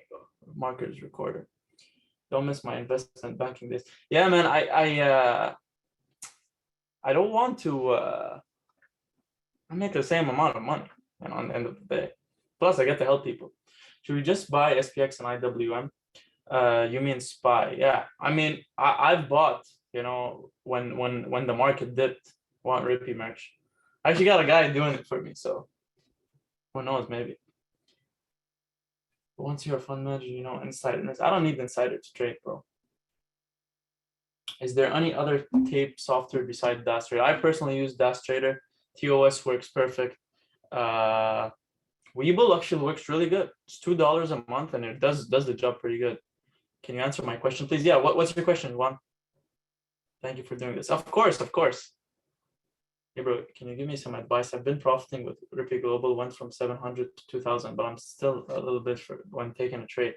go. Marker is recorded. Don't miss my investment banking days. Yeah, man. I don't want to. I make the same amount of money, and on the end of the day, plus I get to help people. Should we just buy SPX and IWM? You mean SPY? Yeah. I mean, I've bought. You know, when the market dipped, want Rippy merch. I actually got a guy doing it for me, so who knows? Maybe. But once you're a fund manager, you know insider. I don't need insider to trade, bro. Is there any other tape software besides DAS Trader? I personally use DAS Trader. TOS works perfect. Webull actually works really good. It's $2 a month, and it does the job pretty good. Can you answer my question, please? Yeah. What's your question, Juan? Thank you for doing this. Of course, of course. Hey, bro, can you give me some advice? I've been profiting with Rippy Global, went from 700 to 2,000, but I'm still a little bit short when taking a trade.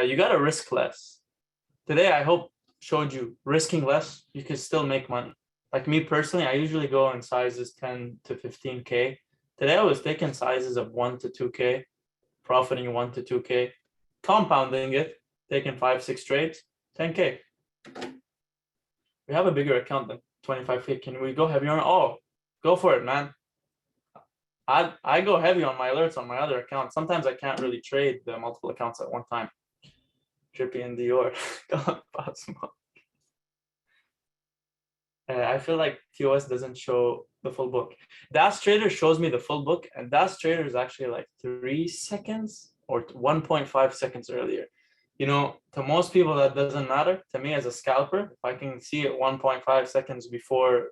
You got to risk less. Today, I hope showed you risking less, you can still make money. Like me personally, I usually go in sizes 10 to 15K. Today, I was taking sizes of 1 to 2K, profiting 1 to 2K, compounding it, taking 5-6 trades, 10K. We have a bigger account than 25K. Can we go heavy on? Oh, go for it, man. I go heavy on my alerts on my other account. Sometimes I can't really trade the multiple accounts at one time. Rippy and Dior. I feel like TOS doesn't show the full book. DAS Trader shows me the full book, and DAS Trader is actually like 3 seconds or 1.5 seconds earlier. You know, to most people that doesn't matter. To me as a scalper, if I can see it 1.5 seconds before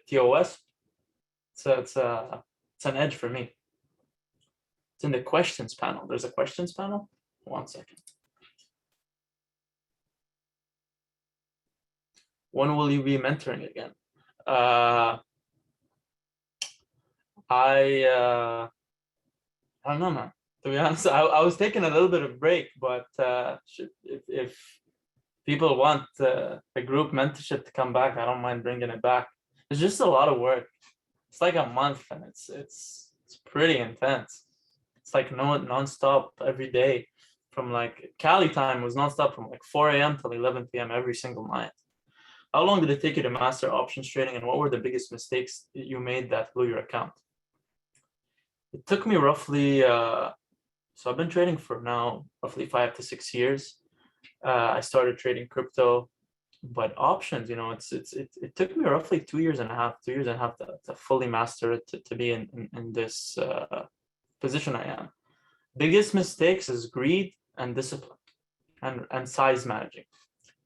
TOS, it's an edge for me. It's in the questions panel. There's a questions panel. 1 second. When will you be mentoring again? I don't know, man. To be honest, I was taking a little bit of break, but if people want a group mentorship to come back, I don't mind bringing it back. It's just a lot of work. It's like a month, and it's pretty intense. It's like nonstop every day. From like Cali time was nonstop from like 4 a.m. till 11 p.m. every single night. How long did it take you to master options trading, and what were the biggest mistakes you made that blew your account? It took me roughly, so I've been trading for now roughly 5 to 6 years. I started trading crypto, but options, you know, it took me roughly 2 years and a half to fully master it, to be in this position I am. Biggest mistakes is greed and discipline and size managing.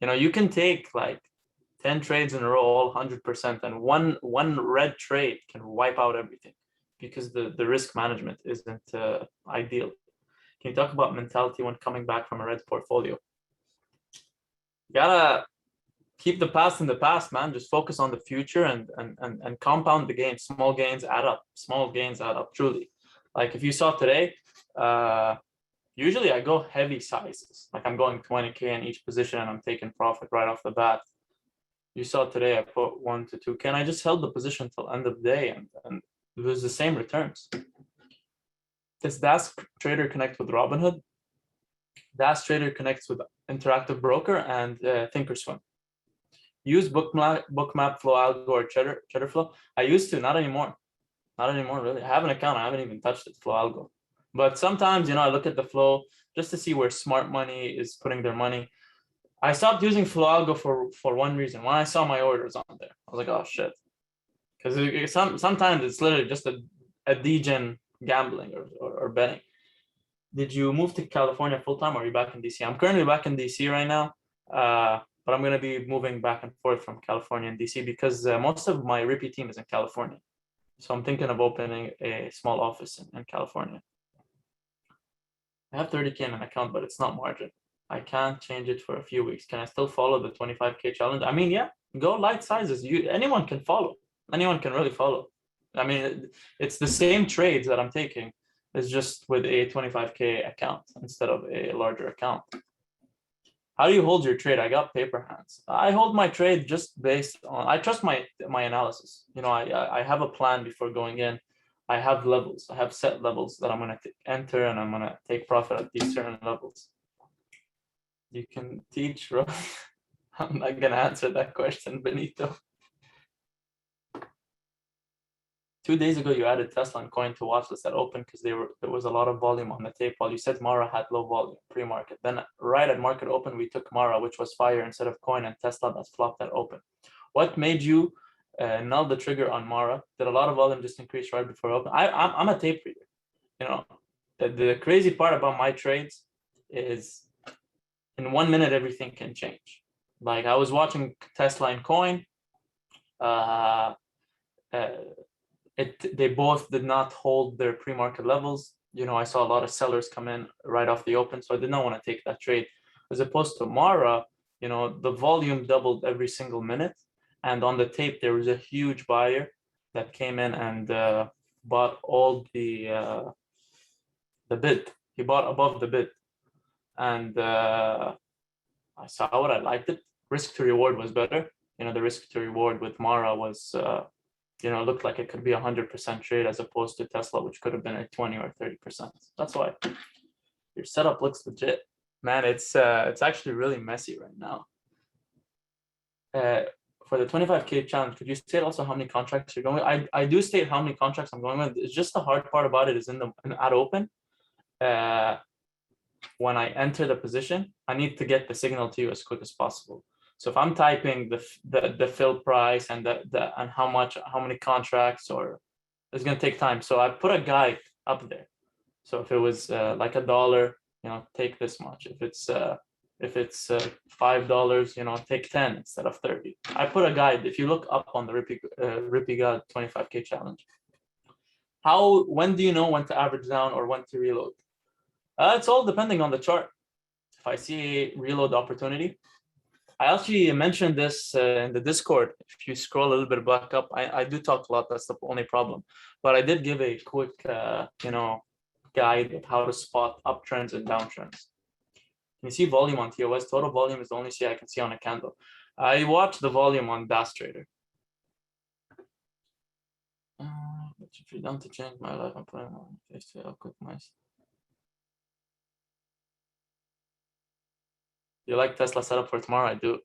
You know, you can take like 10 trades in a row, all 100%, and one red trade can wipe out everything because the risk management isn't ideal. Can you talk about mentality when coming back from a red portfolio? You gotta keep the past in the past, man. Just focus on the future and compound the gains. Small gains add up. Small gains add up, truly. Like if you saw today, usually I go heavy sizes. Like I'm going 20K in each position and I'm taking profit right off the bat. You saw today I put 1 to 2K and I just held the position till end of the day, and it was the same returns. Does DAS Trader connect with Robinhood? DAS Trader connects with Interactive Broker and ThinkorSwim. Use Bookmap, Flow Algo, or Cheddar Flow. I used to, not anymore. Not anymore, really. I have an account. I haven't even touched it, Flow Algo. But sometimes, you know, I look at the flow just to see where smart money is putting their money. I stopped using Flow Algo for one reason. When I saw my orders on there, I was like, oh shit. Because sometimes it's literally just a degen gambling or betting. Did you move to California full-time, or are you back in DC? I'm currently back in DC right now, but I'm going to be moving back and forth from California and DC because most of my Rippy team is in California. So I'm thinking of opening a small office in California. I have 30K in an account, but it's not margin. I can't change it for a few weeks. Can I still follow the 25K challenge? I mean, yeah, go light sizes. Anyone can follow. Anyone can really follow. I mean, it's the same trades that I'm taking. It's just with a 25K account instead of a larger account. How do you hold your trade? I got paper hands. I hold my trade just based on, I trust my analysis. You know, I have a plan before going in. I have levels. I have set levels that I'm gonna enter, and I'm gonna take profit at these certain levels. You can teach, bro. I'm not gonna answer that question, Benito. 2 days ago, you added Tesla and Coin to watchlist at open because there was a lot of volume on the tape, while you said Mara had low volume pre-market. Then right at market open, we took Mara, which was fire, instead of Coin and Tesla that flopped at open. What made you null the trigger on Mara? Did a lot of volume just increase right before open? I'm a tape reader. You know, the crazy part about my trades is in 1 minute everything can change. Like I was watching Tesla and Coin. They both did not hold their pre-market levels. I saw a lot of sellers come in right off the open, so I did not want to take that trade. As opposed to Mara, the volume doubled every single minute, and on the tape there was a huge buyer that came in and bought all the bid. He bought above the bid, and I saw it. I liked it. Risk to reward was better. The risk to reward with Mara was looked like it could be 100% trade, as opposed to Tesla, which could have been a 20 or 30%. That's why your setup looks legit, man. It's actually really messy right now. For the 25K challenge, could you state also how many contracts you're going with? I do state how many contracts I'm going with. It's just the hard part about it is at open. When I enter the position, I need to get the signal to you as quick as possible. So if I'm typing the fill price and and how many contracts, or it's gonna take time. So I put a guide up there. So if it was like $1, take this much. If it's $5, take 10 instead of 30. I put a guide. If you look up on the RippyGod 25K challenge. When do you know when to average down or when to reload? It's all depending on the chart. If I see a reload opportunity, I actually mentioned this in the Discord. If you scroll a little bit back up, I do talk a lot. That's the only problem. But I did give a quick, guide of how to spot uptrends and downtrends. Can you see volume on TOS? Total volume is the only I can see on a candle. I watched the volume on DAS Trader. But if you're done to change my life, I'm putting on face to quick mice. You like Tesla setup for tomorrow? I do.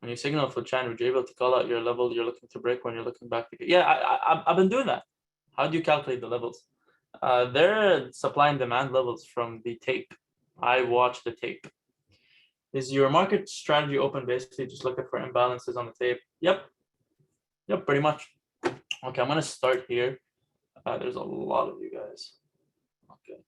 When you signal for channel, you're able to call out your level you're looking to break when you're looking back to get. Yeah, I've been doing that. How do you calculate the levels? They're supply and demand levels from the tape. I watch the tape. Is your market strategy open basically just looking for imbalances on the tape? Yep, pretty much. Okay, I'm gonna start here. There's a lot of you guys. Okay.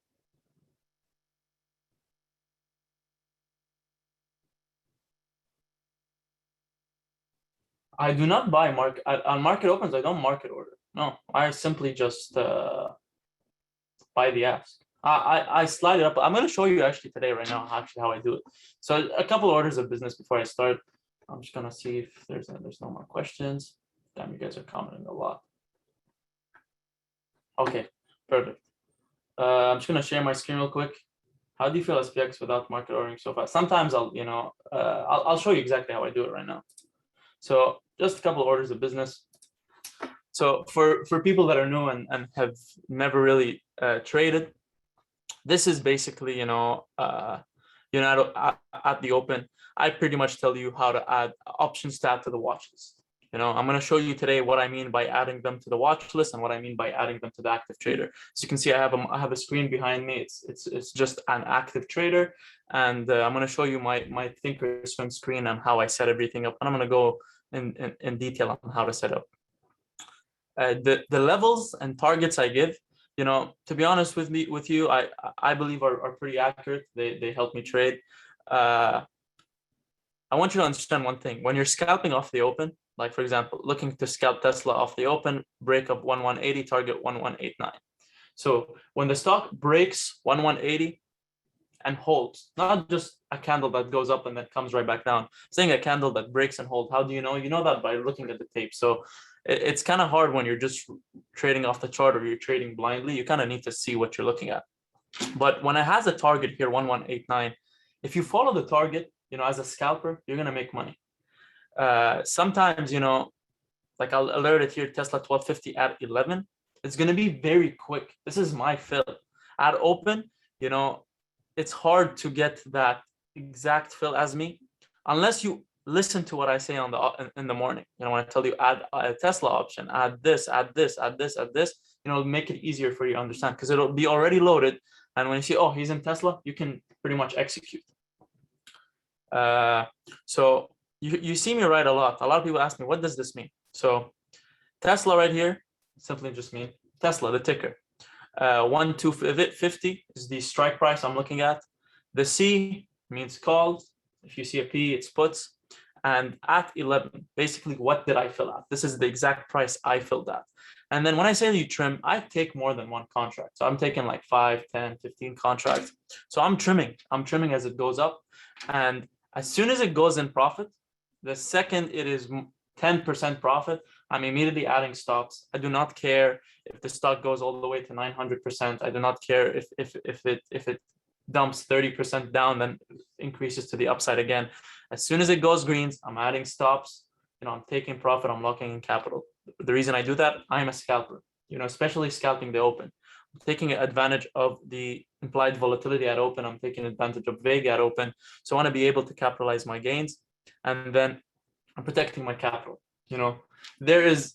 I do not buy on market opens. I don't market order. No, I simply just buy the ask. I slide it up. I'm going to show you actually today, right now, actually how I do it. So a couple orders of business before I start. I'm just going to see if there's no more questions. Damn, you guys are commenting a lot. Okay, perfect. I'm just going to share my screen real quick. How do you feel SPX without market ordering so fast? Sometimes I'll show you exactly how I do it right now. So just a couple of orders of business. So for people that are new and have never really traded, this is basically, at the open, I pretty much tell you how to add options to add to the watch list. I'm going to show you today what I mean by adding them to the watch list and what I mean by adding them to the active trader. As you can see, I have a screen behind me. It's just an active trader, and I'm going to show you my ThinkorSwim screen and how I set everything up. And I'm going to go in detail on how to set up. The levels and targets I give, to be honest with you, I believe are pretty accurate. They help me trade. I want you to understand one thing. When you're scalping off the open, like for example, looking to scalp Tesla off the open, break up 1180, target 1189. So when the stock breaks 1180 and holds, not just a candle that goes up and then comes right back down, saying a candle that breaks and holds, how do you know? You know that by looking at the tape. So it's kind of hard when you're just trading off the chart or you're trading blindly. You kind of need to see what you're looking at. But when it has a target here, 1189, if you follow the target, as a scalper, you're going to make money. Sometimes, like I'll alert it here, Tesla 1250 at 11. It's going to be very quick. This is my fill. At open, you know, it's hard to get that exact fill as me unless you listen to what I say on the in the morning. You know, when I tell you add a Tesla option, add this, add this, add this, add this, you know, make it easier for you to understand because it'll be already loaded. And when you see, oh, he's in Tesla, you can pretty much execute. So you see me write a lot. A lot of people ask me, what does this mean? So Tesla right here simply just mean Tesla, the ticker. 1,250 is the strike price I'm looking at. The C means calls. If you see a P, it's puts. And at 11, basically, what did I fill out? This is the exact price I filled out. And then when I say you trim, I take more than one contract. So I'm taking like 5, 10, 15 contracts. So I'm trimming as it goes up. And as soon as it goes in profit, the second it is 10% profit, I'm immediately adding stops. I do not care if the stock goes all the way to 900%. I do not care if it dumps 30% down, then increases to the upside again. As soon as it goes greens, I'm adding stops. You know, I'm taking profit. I'm locking in capital. The reason I do that, I'm a scalper. You know, especially scalping the open. I'm taking advantage of the implied volatility at open. I'm taking advantage of Vega at open. So I want to be able to capitalize my gains, and then I'm protecting my capital. You know, there is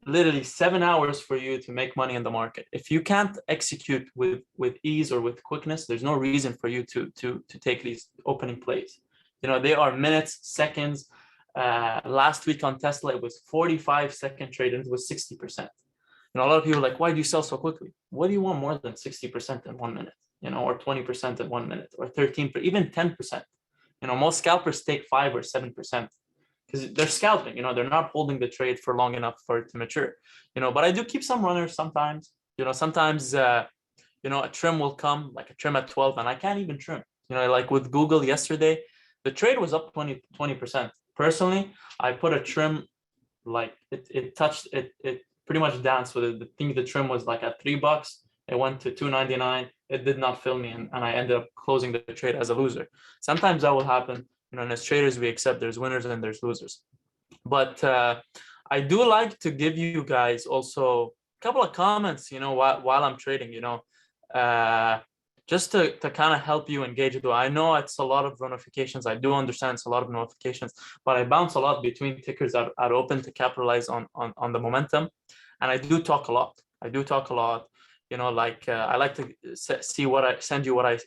literally 7 hours for you to make money in the market. If you can't execute with ease or with quickness, there's no reason for you to take these opening plays. You know, they are minutes, seconds. Last week on Tesla, it was 45-second trade and it was 60%. You know, a lot of people are like, why do you sell so quickly? What do you want more than 60% in 1 minute? You know, or 20% in 1 minute, or 13, even 10%. You know, most scalpers take 5 or 7%. Because they're scalping, you know, they're not holding the trade for long enough for it to mature, you know. But I do keep some runners sometimes, you know. Sometimes, you know, a trim will come, like a trim at 12, and I can't even trim. You know, like with Google yesterday, the trade was up 20%. Personally, I put a trim, like it touched it. It pretty much danced with it. The thing, the trim was like at $3. It went to $2.99. It did not fill me, and I ended up closing the trade as a loser. Sometimes that will happen. You know, and as traders, we accept there's winners and there's losers. But I do like to give you guys also a couple of comments, you know, while I'm trading, you know, just to kind of help you engage with. I know it's a lot of notifications. I do understand it's a lot of notifications, but I bounce a lot between tickers at open to capitalize on the momentum. And I do talk a lot. You know, like I like to see what I send you, what I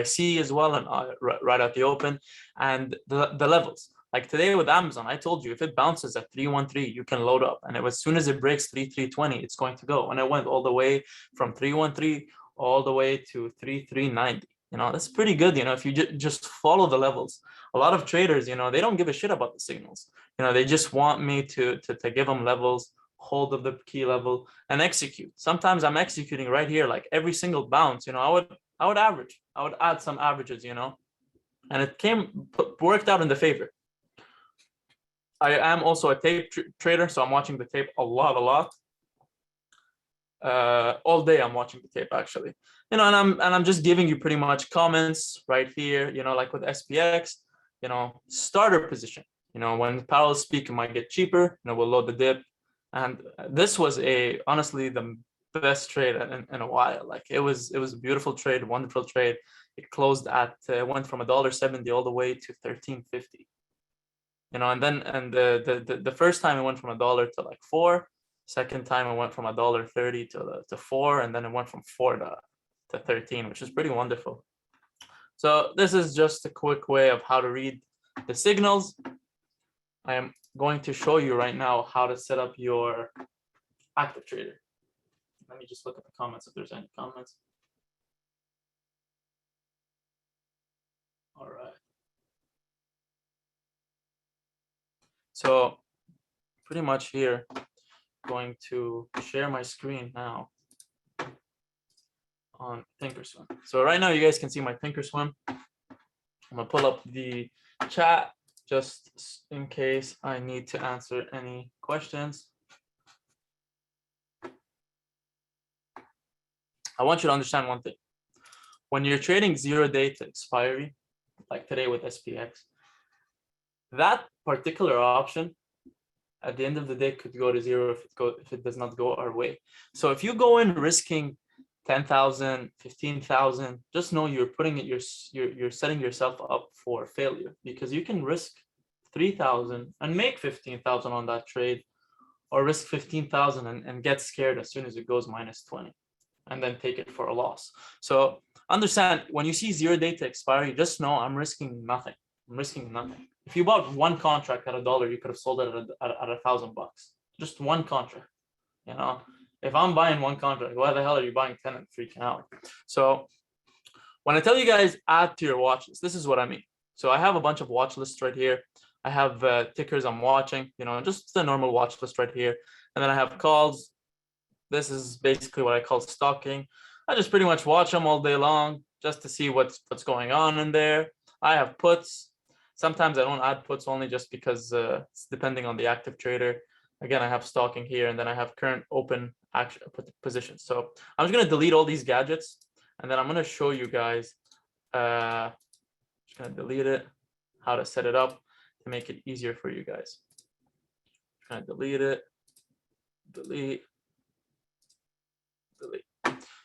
see as well, and right at the open, and the levels. Like today with Amazon, I told you if it bounces at 313, you can load up, and as soon as it breaks 3320, it's going to go. And it went all the way from 313 all the way to 3390. You know, that's pretty good. You know, if you just follow the levels. A lot of traders, you know, they don't give a shit about the signals. You know, they just want me to give them levels, hold of the key level, and execute. Sometimes I'm executing right here, like every single bounce. You know, I would average. I would add some averages, you know, and it worked out in the favor. I am also a tape trader, so I'm watching the tape a lot. All day I'm watching the tape, actually, you know, and I'm just giving you pretty much comments right here, you know, like with SPX, you know, starter position. You know, when parallel speak, it might get cheaper. You know, we'll load the dip, and this was honestly the best trade in a while. Like it was a beautiful trade, wonderful trade. It closed at went from $1.70 all the way to $13.50. You know, and then the first time it went from $1 to like $4. Second time it went from $1.30 to $4, and then it went from $4 to $13, which is pretty wonderful. So this is just a quick way of how to read the signals. I am going to show you right now how to set up your active trader. Let me just look at the comments if there's any comments. All right. So pretty much here, going to share my screen now on ThinkorSwim. So right now you guys can see my ThinkorSwim. I'm gonna pull up the chat just in case I need to answer any questions. I want you to understand one thing. When you're trading 0 day to expiry, like today with SPX, that particular option, at the end of the day could go to zero if it does not go our way. So if you go in risking 10,000, 15,000, just know you're putting it, you're setting yourself up for failure, because you can risk 3,000 and make 15,000 on that trade, or risk 15,000 and get scared as soon as it goes minus 20 and then take it for a loss. So understand, when you see 0 day to expiry, just know I'm risking nothing. I'm risking nothing. If you bought one contract at $1, you could have sold it at $1,000. Just one contract, you know. If I'm buying one contract, why the hell are you buying 10 and freaking out? So when I tell you guys add to your watch list, this is what I mean. So I have a bunch of watch lists right here. I have tickers I'm watching, you know, just the normal watch list right here. And then I have calls. This is basically what I call stalking. I just pretty much watch them all day long just to see what's going on in there. I have puts. Sometimes I don't add puts only just because it's depending on the active trader. Again, I have stalking here, and then I have current open action positions. So I'm just going to delete all these gadgets, and then I'm going to show you guys, just going to delete it, how to set it up to make it easier for you guys. I'm going to delete it, delete.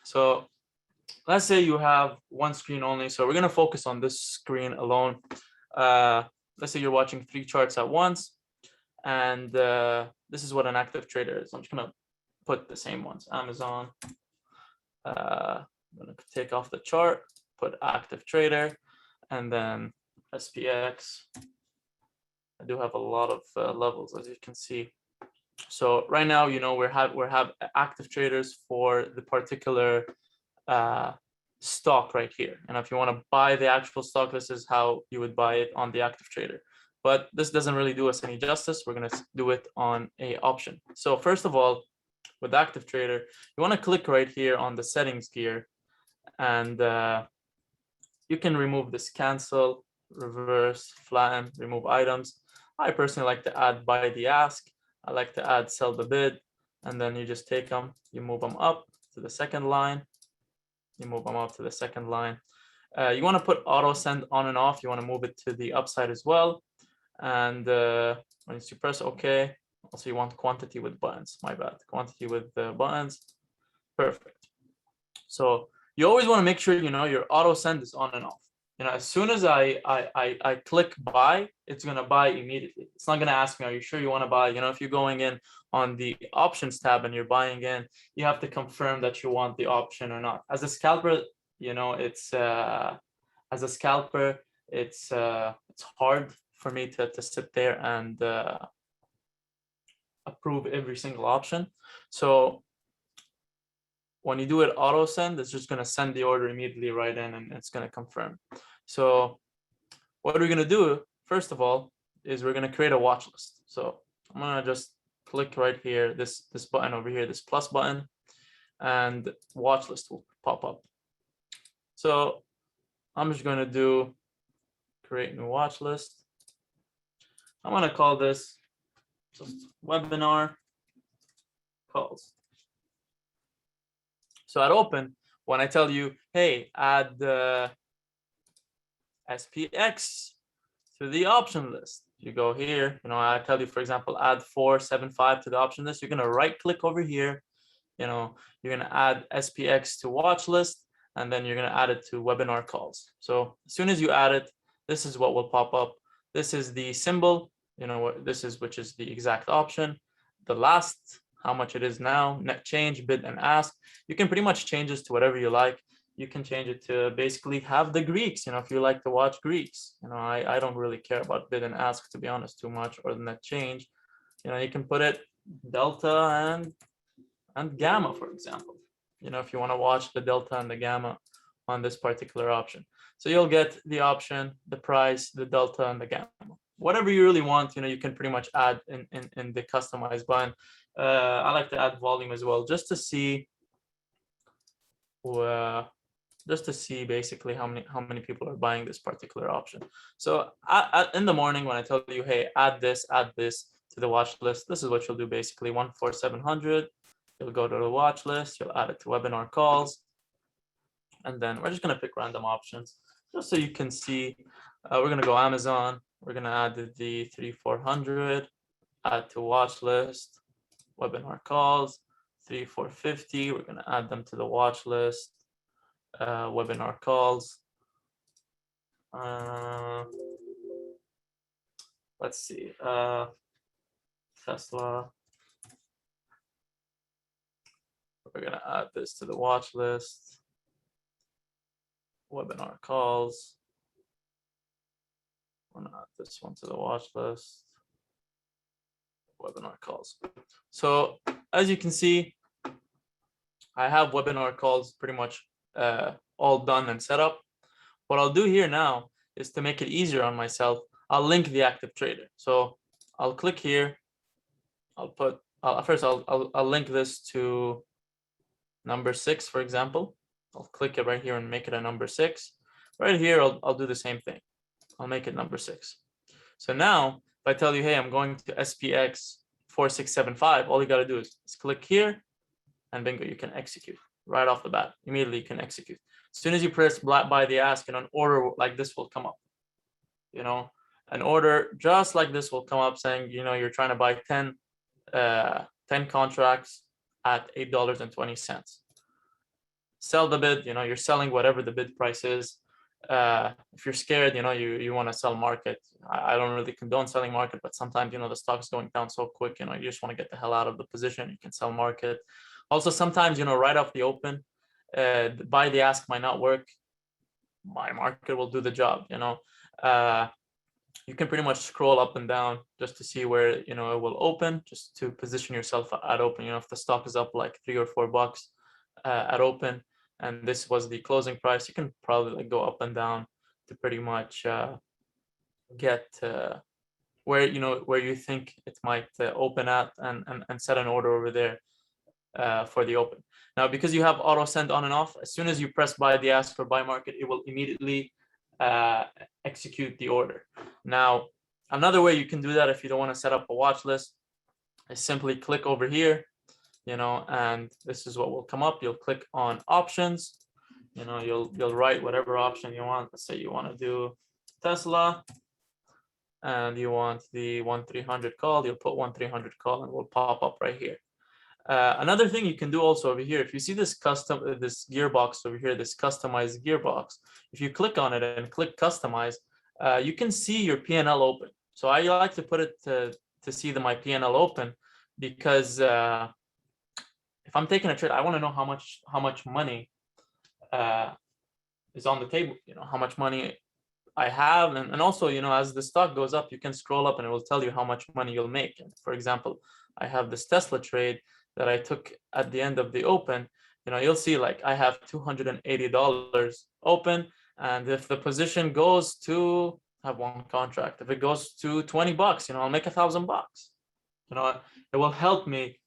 So let's say you have one screen only. So we're going to focus on this screen alone. Let's say you're watching 3 charts at once, and this is what an active trader is. I'm just going to put the same ones. Amazon. I'm going to take off the chart, put active trader, and then SPX. I do have a lot of levels, as you can see. So right now, you know, we have active traders for the particular stock right here. And if you want to buy the actual stock, this is how you would buy it on the active trader. But this doesn't really do us any justice. We're going to do it on a option. So first of all, with active trader, you want to click right here on the settings gear, and you can remove this cancel, reverse, flatten, remove items. I personally like to add buy the ask. I like to add sell the bid, and then you just take them, you move them up to the second line, you move them up to the second line. You want to put auto send on and off. You want to move it to the upside as well. And once you press OK, also you want quantity with buttons. My bad, quantity with the buttons. Perfect. So you always want to make sure, you know, your auto send is on and off. You know, as soon as I click buy, it's going to buy immediately. It's not going to ask me, are you sure you want to buy? You know, if you're going in on the options tab and you're buying in, you have to confirm that you want the option or not. As a scalper, you know, it's as a scalper, it's hard for me to sit there and approve every single option. So when you do it auto send, it's just going to send the order immediately right in, and it's going to confirm. So what we're going to do, first of all, is we're going to create a watch list. So I'm going to just click right here, this button over here, this plus button, and watch list will pop up. So I'm just going to do create new watch list. I'm going to call this just webinar calls. So at open, when I tell you, hey, add the SPX to the option list, you go here, you know, I tell you, for example, add 475 to the option list. You're going to right click over here, you know, you're going to add SPX to watch list, and then you're going to add it to webinar calls. So as soon as you add it, this is what will pop up. This is the symbol, you know, this is, which is the exact option. The last, how much it is now, net change, bid and ask. You can pretty much change this to whatever you like. You can change it to basically have the Greeks, you know, if you like to watch Greeks. You know, I don't really care about bid and ask, to be honest, too much, or the net change. You know, you can put it delta and gamma, for example, you know, if you want to watch the delta and the gamma on this particular option. So you'll get the option, the price, the delta, and the gamma. Whatever you really want, you know, you can pretty much add in the customized button. I like to add volume as well, just to see basically how many people are buying this particular option. So in the morning, when I tell you, hey, add this to the watch list, this is what you'll do basically. 14700, you'll go to the watch list, you'll add it to webinar calls, and then we're just going to pick random options just so you can see. We're going to go Amazon, we're going to add the 3400, add to watch list, webinar calls, 3,450. We're gonna add them to the watch list, webinar calls. Let's see, Tesla. We're gonna add this to the watch list, webinar calls. I'm gonna add this one to the watch list, webinar calls. So as you can see, I have webinar calls pretty much all done and set up. What I'll do here now is to make it easier on myself, I'll link the active trader. So I'll click here. I'll link this to number 6, for example. I'll click it right here and make it a number 6. Right here, I'll do the same thing. I'll make it number 6. So now, if I tell you, hey, I'm going to SPX 4675, all you got to do is click here, and bingo, you can execute right off the bat. Immediately, you can execute. As soon as you press buy the ask, and an order like this will come up. You know, an order just like this will come up saying, you know, you're trying to buy 10 contracts at $8.20. Sell the bid, you know, you're selling whatever the bid price is. If you're scared, you know, you want to sell market. I don't really condone selling market, but sometimes, you know, the stock is going down so quick, you know, you just want to get the hell out of the position. You can sell market. Also, sometimes, you know, right off the open, buy the ask might not work. My market will do the job, you know. You can pretty much scroll up and down just to see where, you know, it will open, just to position yourself at open. You know, if the stock is up like $3 or $4 at open, and this was the closing price, you can probably like go up and down to pretty much get where, you know, where you think it might open at, and set an order over there for the open. Now, because you have auto send on and off, as soon as you press buy the ask or buy market, it will immediately execute the order. Now, another way you can do that if you don't want to set up a watch list is simply click over here, you know, and this is what will come up. You'll click on options, you know, you'll write whatever option you want. Let's say you want to do Tesla and you want the 1-300 call, you'll put 1-300 call and it will pop up right here. Another thing you can do also over here, if you see this this gearbox over here, this customized gearbox, if you click on it and click customize, you can see your P&L open. So I like to put it to see my P&L open, because if I'm taking a trade, I want to know how much money is on the table, you know, how much money I have, and also, you know, as the stock goes up, you can scroll up and it will tell you how much money you'll make. And for example, I have this Tesla trade that I took at the end of the open. You know, you'll see like I have $280 open, and if the position goes to, I have one contract, if it goes to $20, you know, I'll make $1,000. You know, it will help me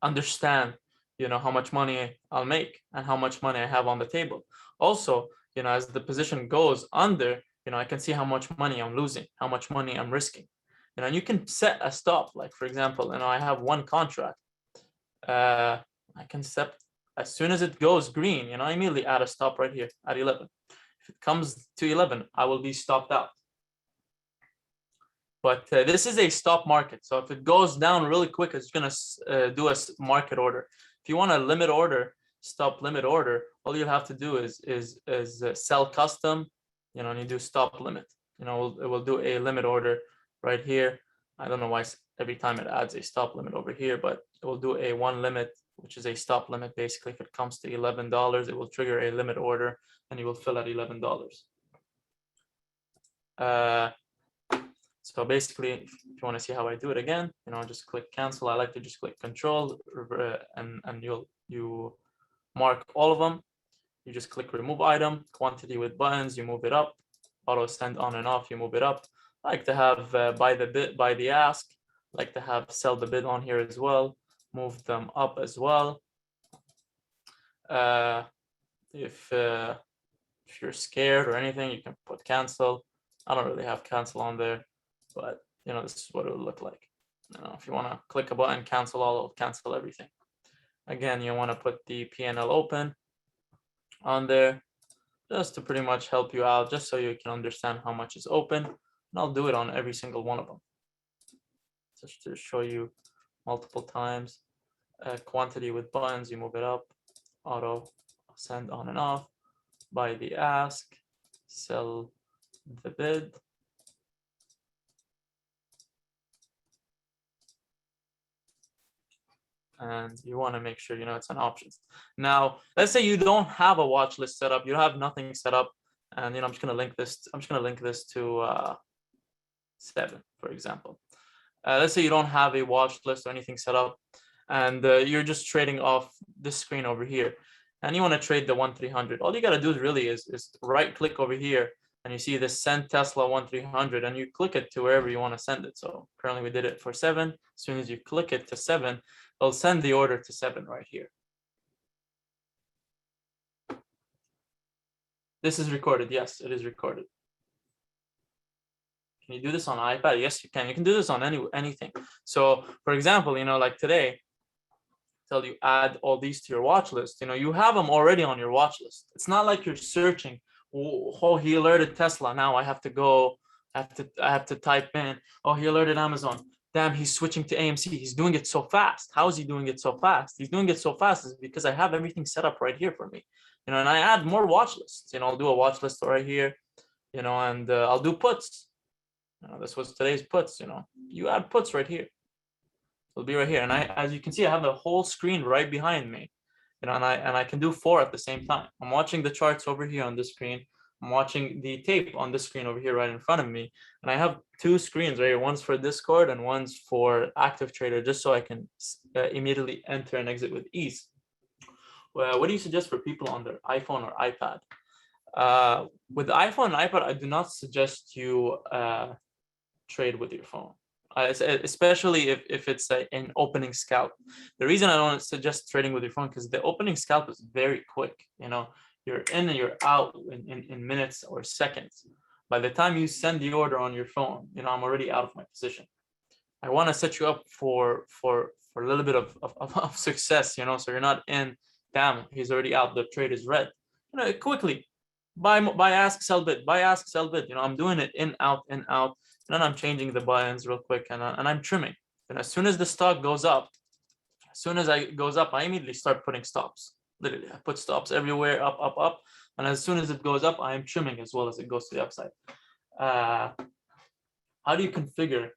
understand, you know, how much money I'll make and how much money I have on the table. Also, you know, as the position goes under, you know, I can see how much money I'm losing, how much money I'm risking. You know, and you can set a stop. Like for example, you know, I have one contract. I can set, as soon as it goes green, you know, I immediately add a stop right here at 11. If it comes to 11, I will be stopped out. But this is a stop market. So if it goes down really quick, it's going to do a market order. If you want a limit order, stop limit order, all you have to do is sell custom, you know, and you do stop limit. You know, it will do a limit order right here. I don't know why every time it adds a stop limit over here, but it will do a one limit, which is a stop limit. Basically, if it comes to $11, it will trigger a limit order and you will fill at $11. So basically, if you want to see how I do it again, you know, just click cancel. I like to just click control and you mark all of them. You just click remove item, quantity with buttons, you move it up, auto send on and off, you move it up. I like to have buy the ask, I like to have sell the bid on here as well, move them up as well. If you're scared or anything, you can put cancel. I don't really have cancel on there, but you know, this is what it would look like. You know, if you want to click a button, cancel all, it'll cancel everything. Again, you want to put the P&L open on there just to pretty much help you out, just so you can understand how much is open. And I'll do it on every single one of them. just to show you multiple times. Quantity with buttons, you move it up, auto send on and off, buy the ask, sell the bid. And you want to make sure it's an options. Now, let's say you don't have a watch list set up, you have nothing set up, and I'm just gonna link this. I'm just gonna link this to 7, for example. Let's say you don't have a watch list or anything set up, and you're just trading off this screen over here, and you want to trade the 1-300. All you gotta do really is right click over here, and you see this send Tesla 1-300, and you click it to wherever you want to send it. So currently we did it for 7. As soon as you click it to 7, it'll send the order to 7 right here. This is recorded. Yes, it is recorded. Can you do this on iPad? Yes, you can. You can do this on anything. So for example, like today, tell you add all these to your watch list. You have them already on your watch list. It's not like you're searching. Oh, he alerted Tesla. Now I have to go. I have to type in. Oh, he alerted Amazon. Damn, he's switching to AMC. He's doing it so fast. How is he doing it so fast? He's doing it so fast is because I have everything set up right here for me. And I add more watch lists. I'll do a watch list right here. And I'll do puts. This was today's puts. You add puts right here. It'll be right here, and as you can see, I have the whole screen right behind me, and I can do 4 at the same time. I'm watching the charts over here on this screen. I'm watching the tape on this screen over here right in front of me, and I have 2 screens right here. One's for Discord and one's for Active Trader, just so I can immediately enter and exit with ease. Well, what do you suggest for people on their iPhone or iPad? With the iPhone and iPad, I do not suggest you trade with your phone. Especially if it's an opening scalp. The reason I don't suggest trading with your phone because the opening scalp is very quick. You're in and you're out in minutes or seconds. By the time you send the order on your phone, I'm already out of my position. I want to set you up for a little bit of success, so you're not in, damn, he's already out, the trade is red. Quickly buy ask sell bid, buy ask sell bid. I'm doing it in out in out. And then I'm changing the buy-ins real quick, and I'm trimming. And as soon as the stock goes up, I immediately start putting stops. Literally, I put stops everywhere, up, up, up. And as soon as it goes up, I am trimming as well as it goes to the upside. How do you configure?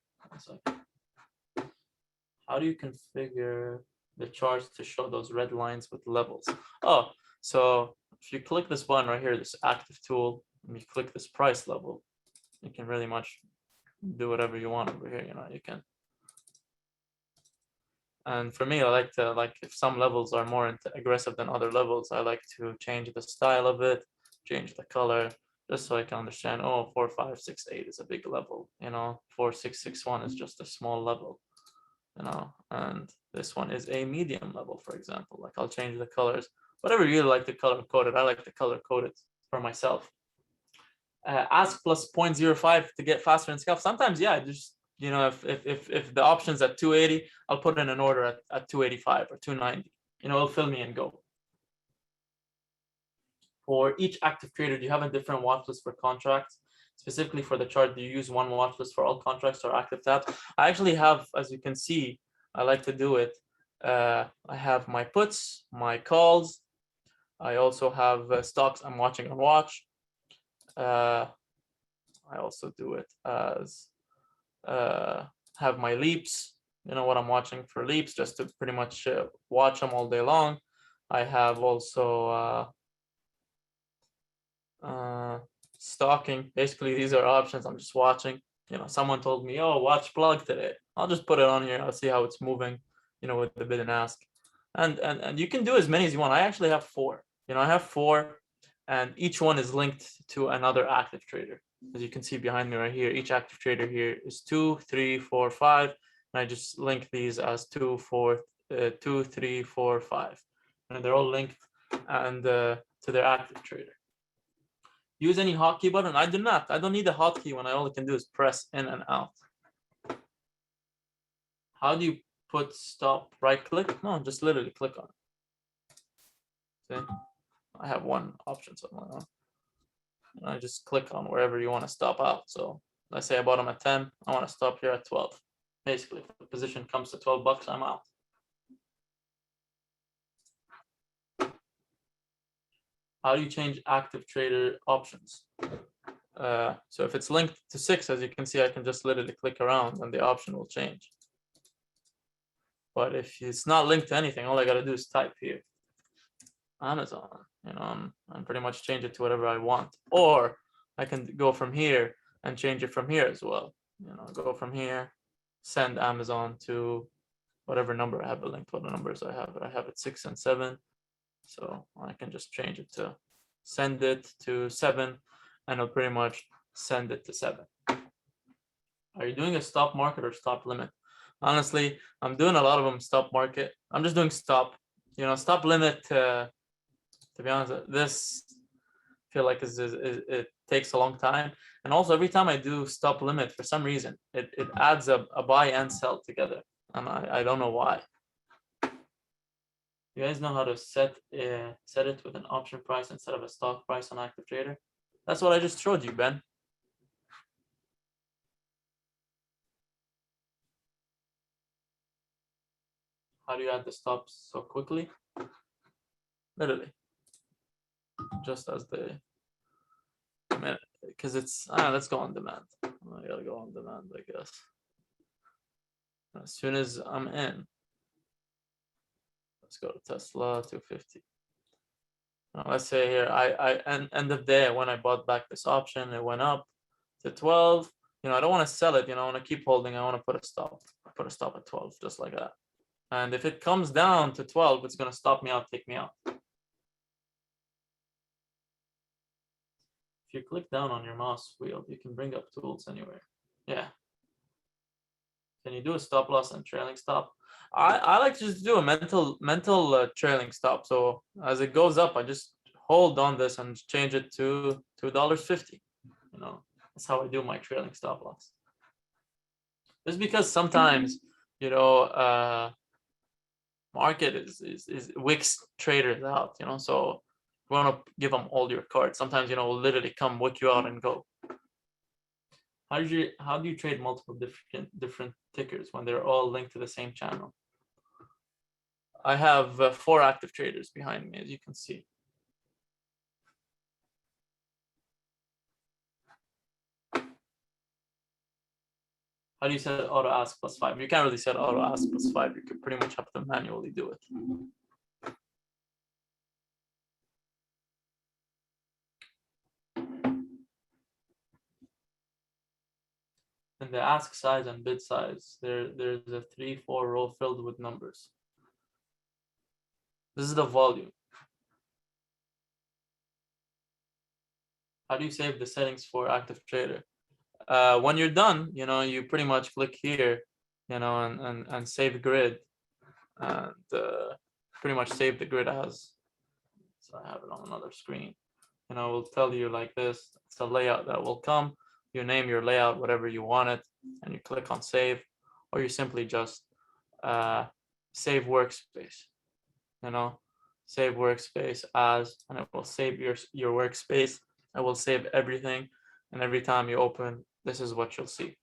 How do you configure the charts to show those red lines with levels? Oh, so if you click this button right here, this active tool, and you click this price level, you can really much do whatever you want over here. You can. And for me, I like to, if some levels are more aggressive than other levels, I like to change the style of it, change the color, just so I can understand, oh, 4, 5, 6, 8 is a big level, 4, 6, 6, 1 is just a small level, and this one is a medium level, for example. Like, I'll change the colors, whatever you like the color coded. I like the color coded for myself. Ask plus 0.05 to get faster in scalp. Sometimes, yeah, just if the option's at 280, I'll put in an order at 285 or 290. It'll fill me and go. For each active trader, do you have a different watch list for contracts? Specifically for the chart, do you use one watch list for all contracts or active tabs? I actually have, as you can see, I like to do it. I have my puts, my calls. I also have stocks I'm watching on watch. I also do it as have my leaps, what I'm watching for leaps, just to pretty much watch them all day long. I have also stalking. Basically, these are options I'm just watching. Someone told me, oh, watch plug today. I'll just put it on here. I'll see how it's moving, with the bid and ask. And you can do as many as you want. I actually have 4. I have 4. And each one is linked to another active trader. As you can see behind me right here, each active trader here is 2, 3, 4, 5. And I just link these as 2, 3, 4, 5. And they're all linked and to their active trader. Use any hotkey button? I do not. I don't need a hotkey when I only can do is press in and out. How do you put stop? Right click? No, just literally click on it. See? I have one option somewhere. And I just click on wherever you want to stop out. So let's say I bought them at 10. I want to stop here at 12. Basically, if the position comes to 12 bucks, I'm out. How do you change active trader options? So if it's linked to 6, as you can see, I can just literally click around and the option will change. But if it's not linked to anything, all I got to do is type here Amazon, and pretty much change it to whatever I want. Or I can go from here and change it from here as well. Go from here, send Amazon to whatever number I have it linked. What the numbers I have? I have it 6 and 7. So I can just change it to send it to 7, and it'll pretty much send it to 7. Are you doing a stop market or stop limit? Honestly, I'm doing a lot of them stop market. I'm just doing stop. Stop limit. To be honest, this I feel like it takes a long time. And also, every time I do stop limit, for some reason, it adds a buy and sell together, and I don't know why. You guys know how to set it with an option price instead of a stock price on active trader? That's what I just showed you, Ben. How do you add the stops so quickly? Literally, just as the minute, because it's let's go on demand. I gotta go on demand, I guess. As soon as I'm in, let's go to Tesla 250. Let's say here, end of day when I bought back this option, it went up to 12. I don't want to sell it. I want to keep holding. I want to put a stop. I put a stop at 12, just like that. And if it comes down to 12, it's gonna stop me out, take me out. If you click down on your mouse wheel, you can bring up tools anywhere. Yeah. Can you do a stop loss and trailing stop? I like to just do a mental trailing stop. So as it goes up, I just hold on this and change it to $2.50. That's how I do my trailing stop loss. Just because sometimes, market is wicks traders out, so you want to give them all your cards. Sometimes, will literally come wick you out and go. How do you trade multiple different tickers when they're all linked to the same channel? I have 4 active traders behind me, as you can see. How do you set auto ask +5? You can't really set auto ask +5. You could pretty much have to manually do it. In the ask size and bid size, there's a 3-4 row filled with numbers. This is the volume. How do you save the settings for active trader? When you're done, you pretty much click here, and save grid, and pretty much save the grid as. So I have it on another screen. We'll tell you like this. It's a layout that will come. You name your layout whatever you want it, and you click on save, or you simply just save workspace. Save workspace as, and it will save your workspace. It will save everything, and every time you open, this is what you'll see.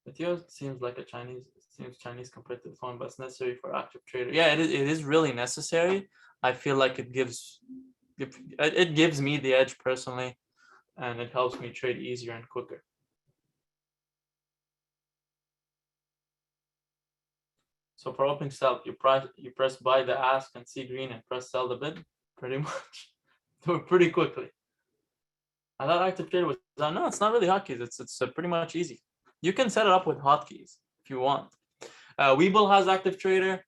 Video seems like Chinese compared to the phone, but it's necessary for active trader. Yeah, it is really necessary. I feel like it gives me the edge personally, and it helps me trade easier and quicker. So for opening sell, you press buy the ask and see green and press sell the bid. Pretty much, do it pretty quickly. I thought active trader was no, it's not really hotkeys. It's pretty much easy. You can set it up with hotkeys if you want. Webull has active trader.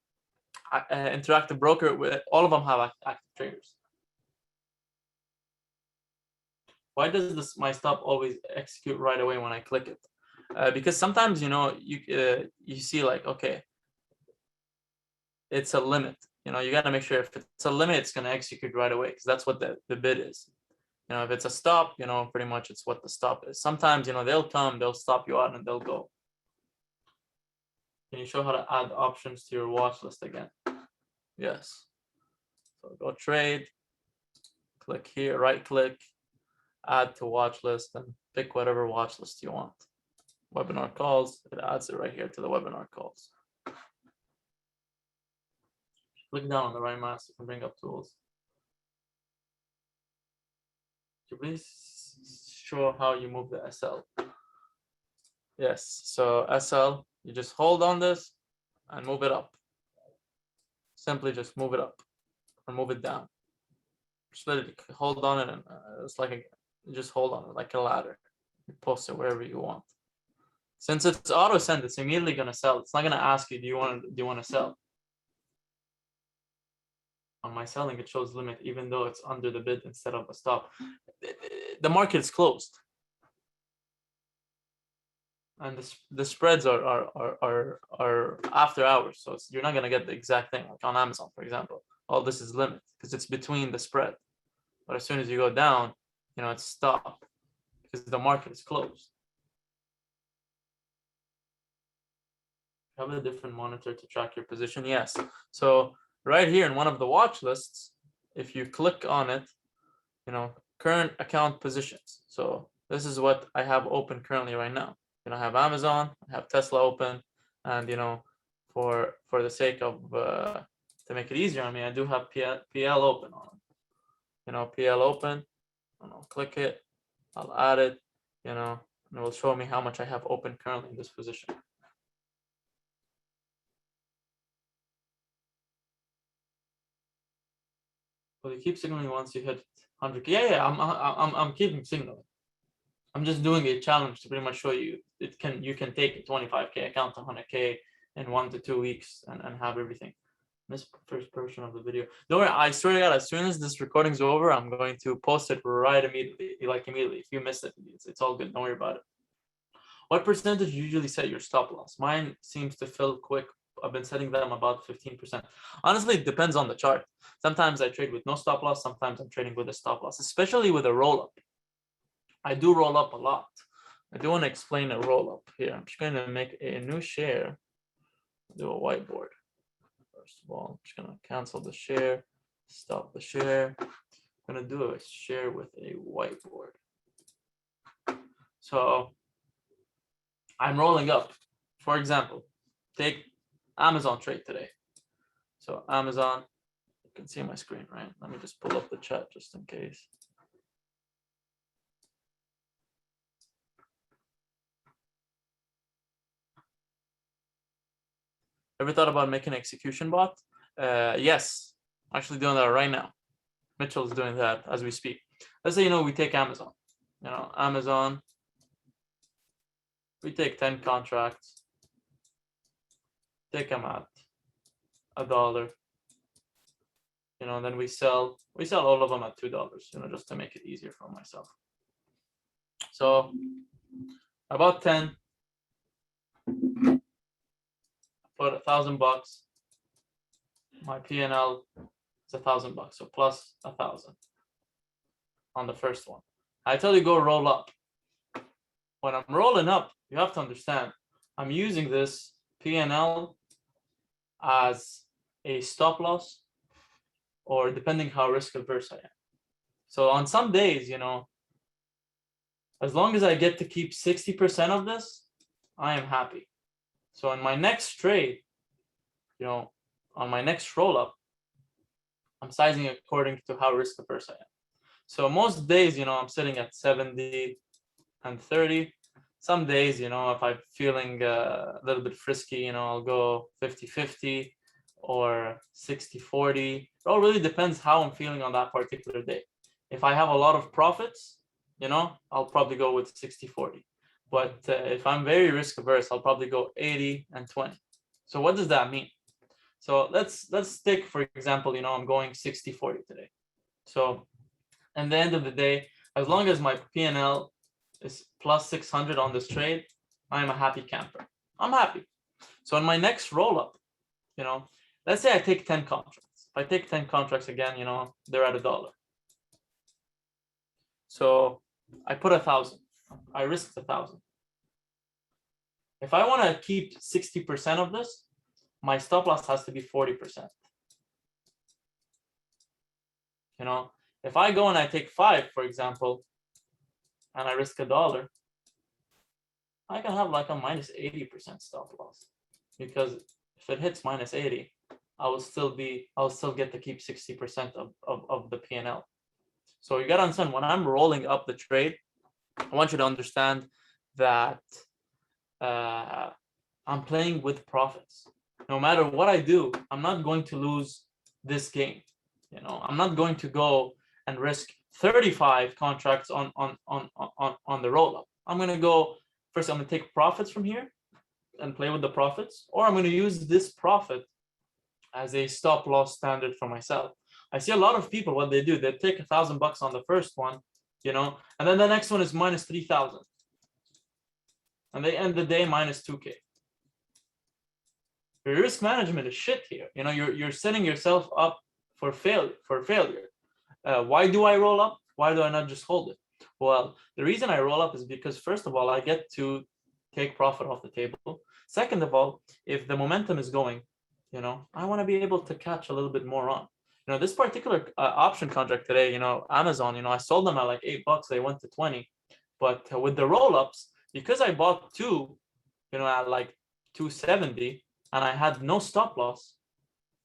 Interactive broker, all of them have active traders. Why does my stop always execute right away when I click it? Because sometimes you see like, okay, it's a limit. You got to make sure if it's a limit, it's going to execute right away, because that's what the bid is. If it's a stop, pretty much it's what the stop is. Sometimes, they'll come, they'll stop you out, and they'll go. Can you show how to add options to your watch list again? Yes. So go trade, click here, right click, add to watch list, and pick whatever watch list you want. webinar calls. It adds it right here to the webinar calls. Click down on the right mouse, you can bring up tools. Could you please show how you move the SL? Yes, so SL, you just hold on this and move it up. Simply just move it up and move it down. Just let it hold on it, and it's like you just hold on it like a ladder. You post it wherever you want. Since it's auto send, it's immediately gonna sell. It's not gonna ask you, do you want to sell? On my selling, it shows limit, even though it's under the bid instead of a stop. The market is closed, and the spreads are after hours, so you're not gonna get the exact thing like on Amazon, for example. All this is limit because it's between the spread, but as soon as you go down, it's stop because the market is closed. Have a different monitor to track your position. Yes. So right here in one of the watch lists, if you click on it, current account positions. So this is what I have open currently right now. I have Amazon, I have Tesla open, and for the sake of to make it easier on me, I do have PL open on them. PL open, and I'll click it, I'll add it, and it will show me how much I have open currently in this position. Well, you keep signaling once you hit 100K. Yeah, I'm keeping signaling. I'm just doing a challenge to pretty much show you you can take a 25K account to 100K in 1 to 2 weeks and have everything. This first portion of the video. Don't worry, I swear to God, as soon as this recording's over, I'm going to post it right immediately. Like immediately. If you missed it, it's all good. Don't worry about it. What percentage you usually set your stop loss? Mine seems to fill quick. I've been setting them about 15%. Honestly, it depends on the chart. Sometimes I trade with no stop loss. Sometimes I'm trading with a stop loss, especially with a roll up. I do roll up a lot. I do want to explain a roll up here. I'm just going to make a new share. Do a whiteboard. First of all, I'm just going to cancel the share, stop the share. I'm going to do a share with a whiteboard. So I'm rolling up. For example, take Amazon trade today. So Amazon, you can see my screen, right? Let me just pull up the chat just in case. Ever thought about making an execution bot? Yes, actually doing that right now. Mitchell's doing that as we speak. Let's say, we take Amazon. Amazon, we take 10 contracts, take them at $1. Then we sell all of them at $2, just to make it easier for myself. So about 10, put $1,000. My P&L is $1,000, so plus 1,000 on the first one. I tell you, go roll up. When I'm rolling up, you have to understand, I'm using this P&L as a stop loss, or depending how risk averse I am. So on some days, as long as I get to keep 60% of this, I am happy. So in my next trade, on my next roll up, I'm sizing according to how risk averse I am. So most days, I'm sitting at 70 and 30. Some days, if I'm feeling a little bit frisky, I'll go 50-50 or 60-40. It all really depends how I'm feeling on that particular day. If I have a lot of profits, I'll probably go with 60-40. But if I'm very risk averse, I'll probably go 80 and 20. So what does that mean? So let's take, for example, I'm going 60-40 today. So at the end of the day, as long as my P&L is plus 600 on this trade, I'm a happy camper. I'm happy. So in my next roll up, let's say I take 10 contracts. If I take 10 contracts again, they're at $1. So I put 1,000. I risked 1,000. If I want to keep 60% of this, my stop loss has to be 40%. If I go and I take 5, for example, and I risk $1, I can have like a minus 80% stop loss, because if it hits minus 80, I'll still get to keep 60% of the P&L. So you gotta understand, when I'm rolling up the trade, I want you to understand that I'm playing with profits. No matter what I do, I'm not going to lose this game. You know, I'm not going to go and risk 35 contracts on the roll up. I'm gonna go first. I'm gonna take profits from here and play with the profits, or I'm gonna use this profit as a stop loss standard for myself. I see a lot of people, what they do, they take $1,000 on the first one, you know, and then the next one is minus 3,000, and they end the day minus 2K. Your risk management is shit here. You know, you're setting yourself up for failure. Why do I roll up? Why do I not just hold it? Well, the reason I roll up is because, first of all, I get to take profit off the table. Second of all, if the momentum is going, you know, I want to be able to catch a little bit more on. You know, this particular option contract today, you know, Amazon, you know, I sold them at like $8, they went to 20. But with the roll-ups, because I bought two, you know, at like 270, and I had no stop loss,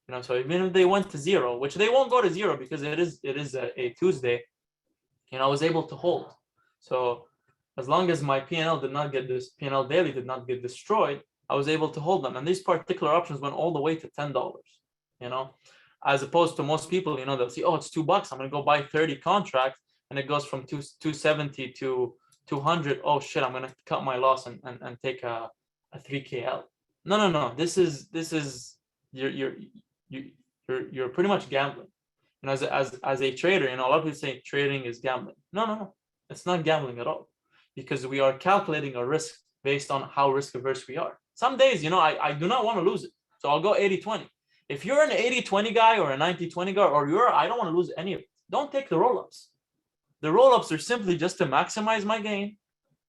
you know, so even if they went to zero, which they won't go to zero because it is a Tuesday, you know, I was able to hold. So as long as my P&L daily did not get destroyed, I was able to hold them. And these particular options went all the way to $10, you know, as opposed to most people, you know, they'll see, oh, it's $2. I'm going to go buy 30 contracts, and it goes from 270 to 200. Oh shit, I'm going to cut my loss and take a 3KL. No. This is you're pretty much gambling. You know, as a trader, you know, a lot of people say trading is gambling. No. It's not gambling at all, because we are calculating our risk based on how risk averse we are. Some days, you know, I do not want to lose it, so I'll go 80-20. If you're an 80-20 guy or a 90-20 guy, or I don't want to lose any of it, don't take the roll-ups. The roll-ups are simply just to maximize my gain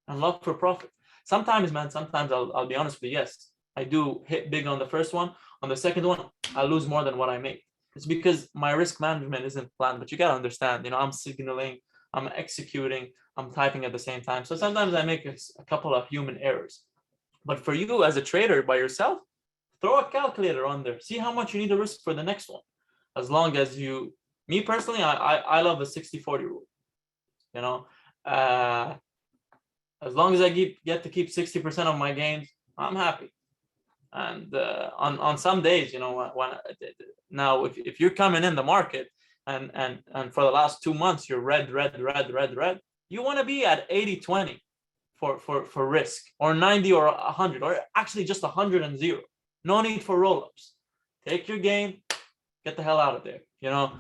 and look for profit. Sometimes, man, I'll be honest with you, yes, I do hit big on the first one. On the second one, I lose more than what I make. It's because my risk management isn't planned. But you gotta understand, you know, I'm signaling, I'm executing, I'm typing at the same time. So sometimes I make a couple of human errors. But for you as a trader by yourself, throw a calculator on there. See how much you need to risk for the next one. As long as you, me personally, I love the 60-40 rule. You know, as long as I get to keep 60% of my gains, I'm happy. And on some days, you know, now if you're coming in the market and for the last 2 months you're red, you want to be at 80-20 for risk, or 90 or 100, or actually just 100 and 0. No need for roll-ups. Take your gain, get the hell out of there. You know,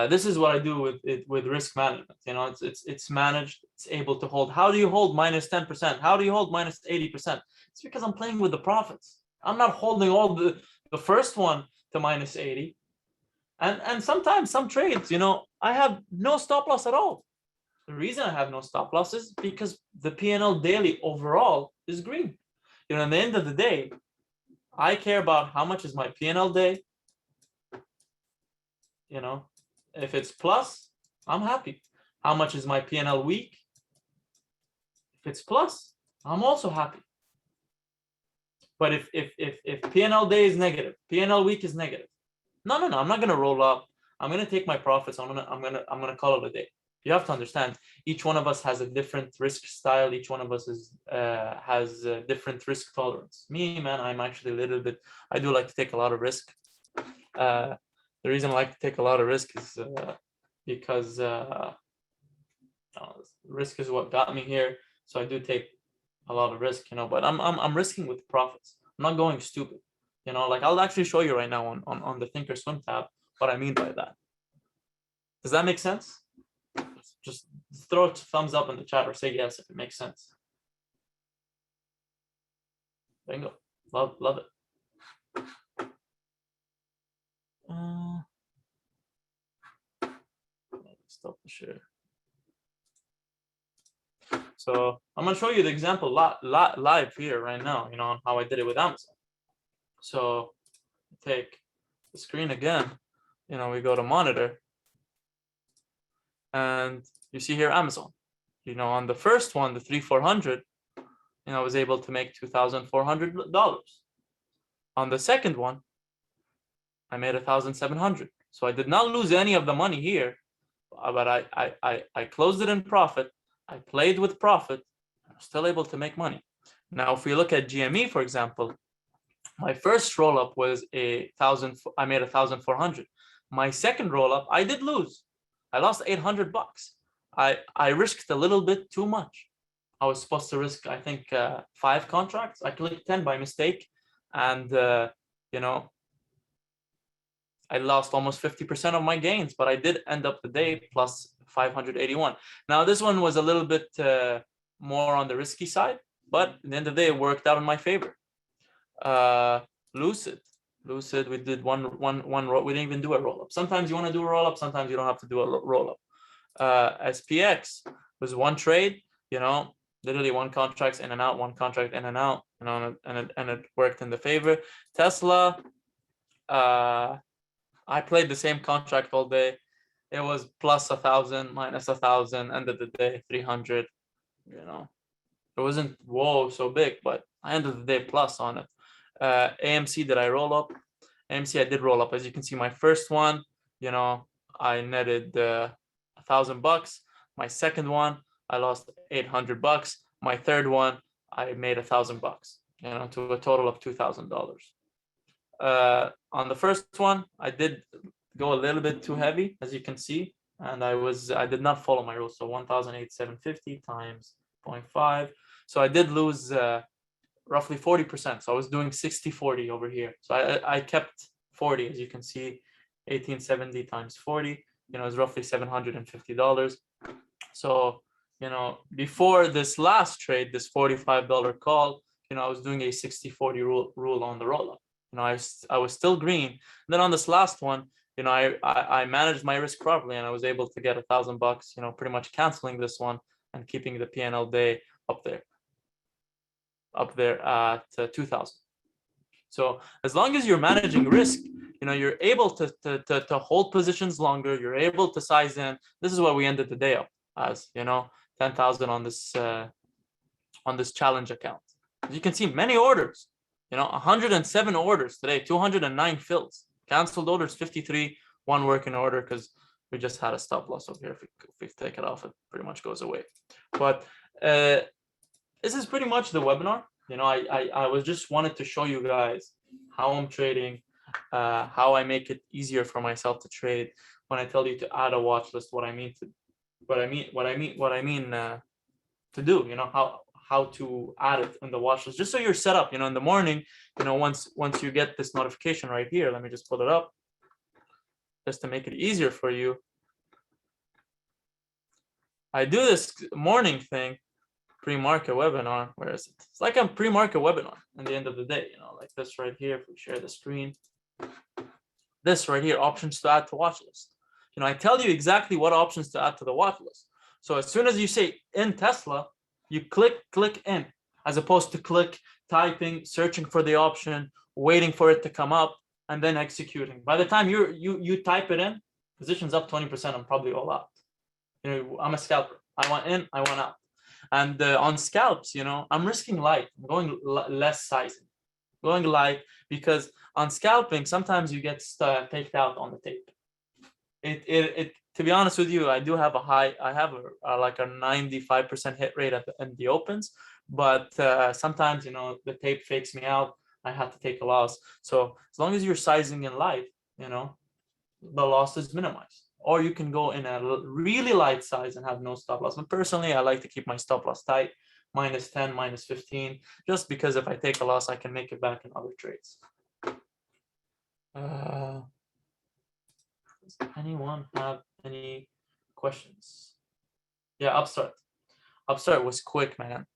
this is what I do with risk management. You know, it's managed, it's able to hold. How do you hold minus 10%? How do you hold minus 80%? It's because I'm playing with the profits. I'm not holding all the first one to minus 80. And sometimes some trades, you know, I have no stop loss at all. The reason I have no stop loss is because the P&L daily overall is green. You know, at the end of the day, I care about how much is my P&L day. You know, if it's plus, I'm happy. How much is my P&L week? If it's plus, I'm also happy. But if P&L day is negative, P&L week is negative, no, I'm not gonna roll up. I'm gonna take my profits. I'm gonna call it a day. You have to understand, each one of us has a different risk style. Each one of us has a different risk tolerance. Me, man, I'm actually a little bit. I do like to take a lot of risk. The reason I like to take a lot of risk is because risk is what got me here. So I do take a lot of risk, you know, but I'm risking with profits. I'm not going stupid, you know. Like, I'll actually show you right now on the ThinkorSwim tab what I mean by that. Does that make sense? Just throw a thumbs up in the chat or say yes if it makes sense. Bingo. Love it. Stop the share. So I'm gonna show you the example live here right now, you know, on how I did it with Amazon. So take the screen again, you know, we go to monitor, and you see here Amazon. You know, on the first one, the 3400, and I was able to make $2,400. On the second one, I made 1,700. So I did not lose any of the money here, but I closed it in profit. I played with profit. I was still able to make money. Now, if we look at GME, for example, my first roll up was I made 1,400. My second roll up, I did lose. I lost $800. I risked a little bit too much. I was supposed to risk, I think, 5 contracts. I clicked 10 by mistake, and you know, I lost almost 50% of my gains, but I did end up the day plus 581. Now, this one was a little bit more on the risky side, but at the end of the day, it worked out in my favor. Lucid, we did one roll. We didn't even do a roll up. Sometimes you want to do a roll up, sometimes you don't have to do a roll up. SPX was one trade, literally one contracts in and out, one contract in and out, and it worked in the favor. Tesla, I played the same contract all day. It was plus 1,000, minus 1,000, end of the day 300. It wasn't so big, but I ended the day plus on it. AMC, did I roll up? AMC, I did roll up. As you can see, my first one, I netted $1,000. My second one, I lost $800. My third one, I made $1,000. To a total of $2,000. On the first one, I did go a little bit too heavy, as you can see, and I did not follow my rules. So 1,750 times 0.5. So I did lose roughly 40%. So I was doing 60-40 over here. So I kept 40, as you can see, 1,870 times 40. Is roughly $750. So before this last trade, this $45 call, I was doing a 60-40 rule on the roll up. I was still green. Then on this last one, I managed my risk properly, and I was able to get $1,000. Pretty much canceling this one and keeping the P&L day up there at 2,000. So as long as you're managing risk, you're able to hold positions longer. You're able to size in. This is what we ended the day up as, 10,000 on this challenge account. As you can see, many orders. 107 orders today, 209 fills. Canceled orders 53, one working order because we just had a stop loss over here. If we take it off, it pretty much goes away. But this is pretty much the webinar. I was just wanted to show you guys how I'm trading, how I make it easier for myself to trade. When I tell you to add a watch list, what I mean to do. How to add it in the watch list, just so you're set up. In the morning, once you get this notification right here, let me just pull it up, just to make it easier for you. I do this morning thing, pre-market webinar. Where is it? It's like a pre-market webinar at the end of the day, like this right here. If we share the screen, this right here, options to add to watch list. I tell you exactly what options to add to the watch list. So as soon as you say in Tesla, you click in, as opposed to typing, searching for the option, waiting for it to come up, and then executing. By the time you type it in, position's up 20%. I'm probably all out. I'm a scalper. I want in, I want out. And on scalps, I'm risking light. I'm going less sizing, going light, because on scalping sometimes you get taked out on the tape. It to be honest with you, I do have I have like a 95% hit rate in the opens, but sometimes the tape fakes me out. I have to take a loss. So as long as you're sizing in light, the loss is minimized. Or you can go in a really light size and have no stop loss. But personally, I like to keep my stop loss tight, -10, -15, just because if I take a loss, I can make it back in other trades. Does anyone have any questions? Yeah, Upstart was quick, man.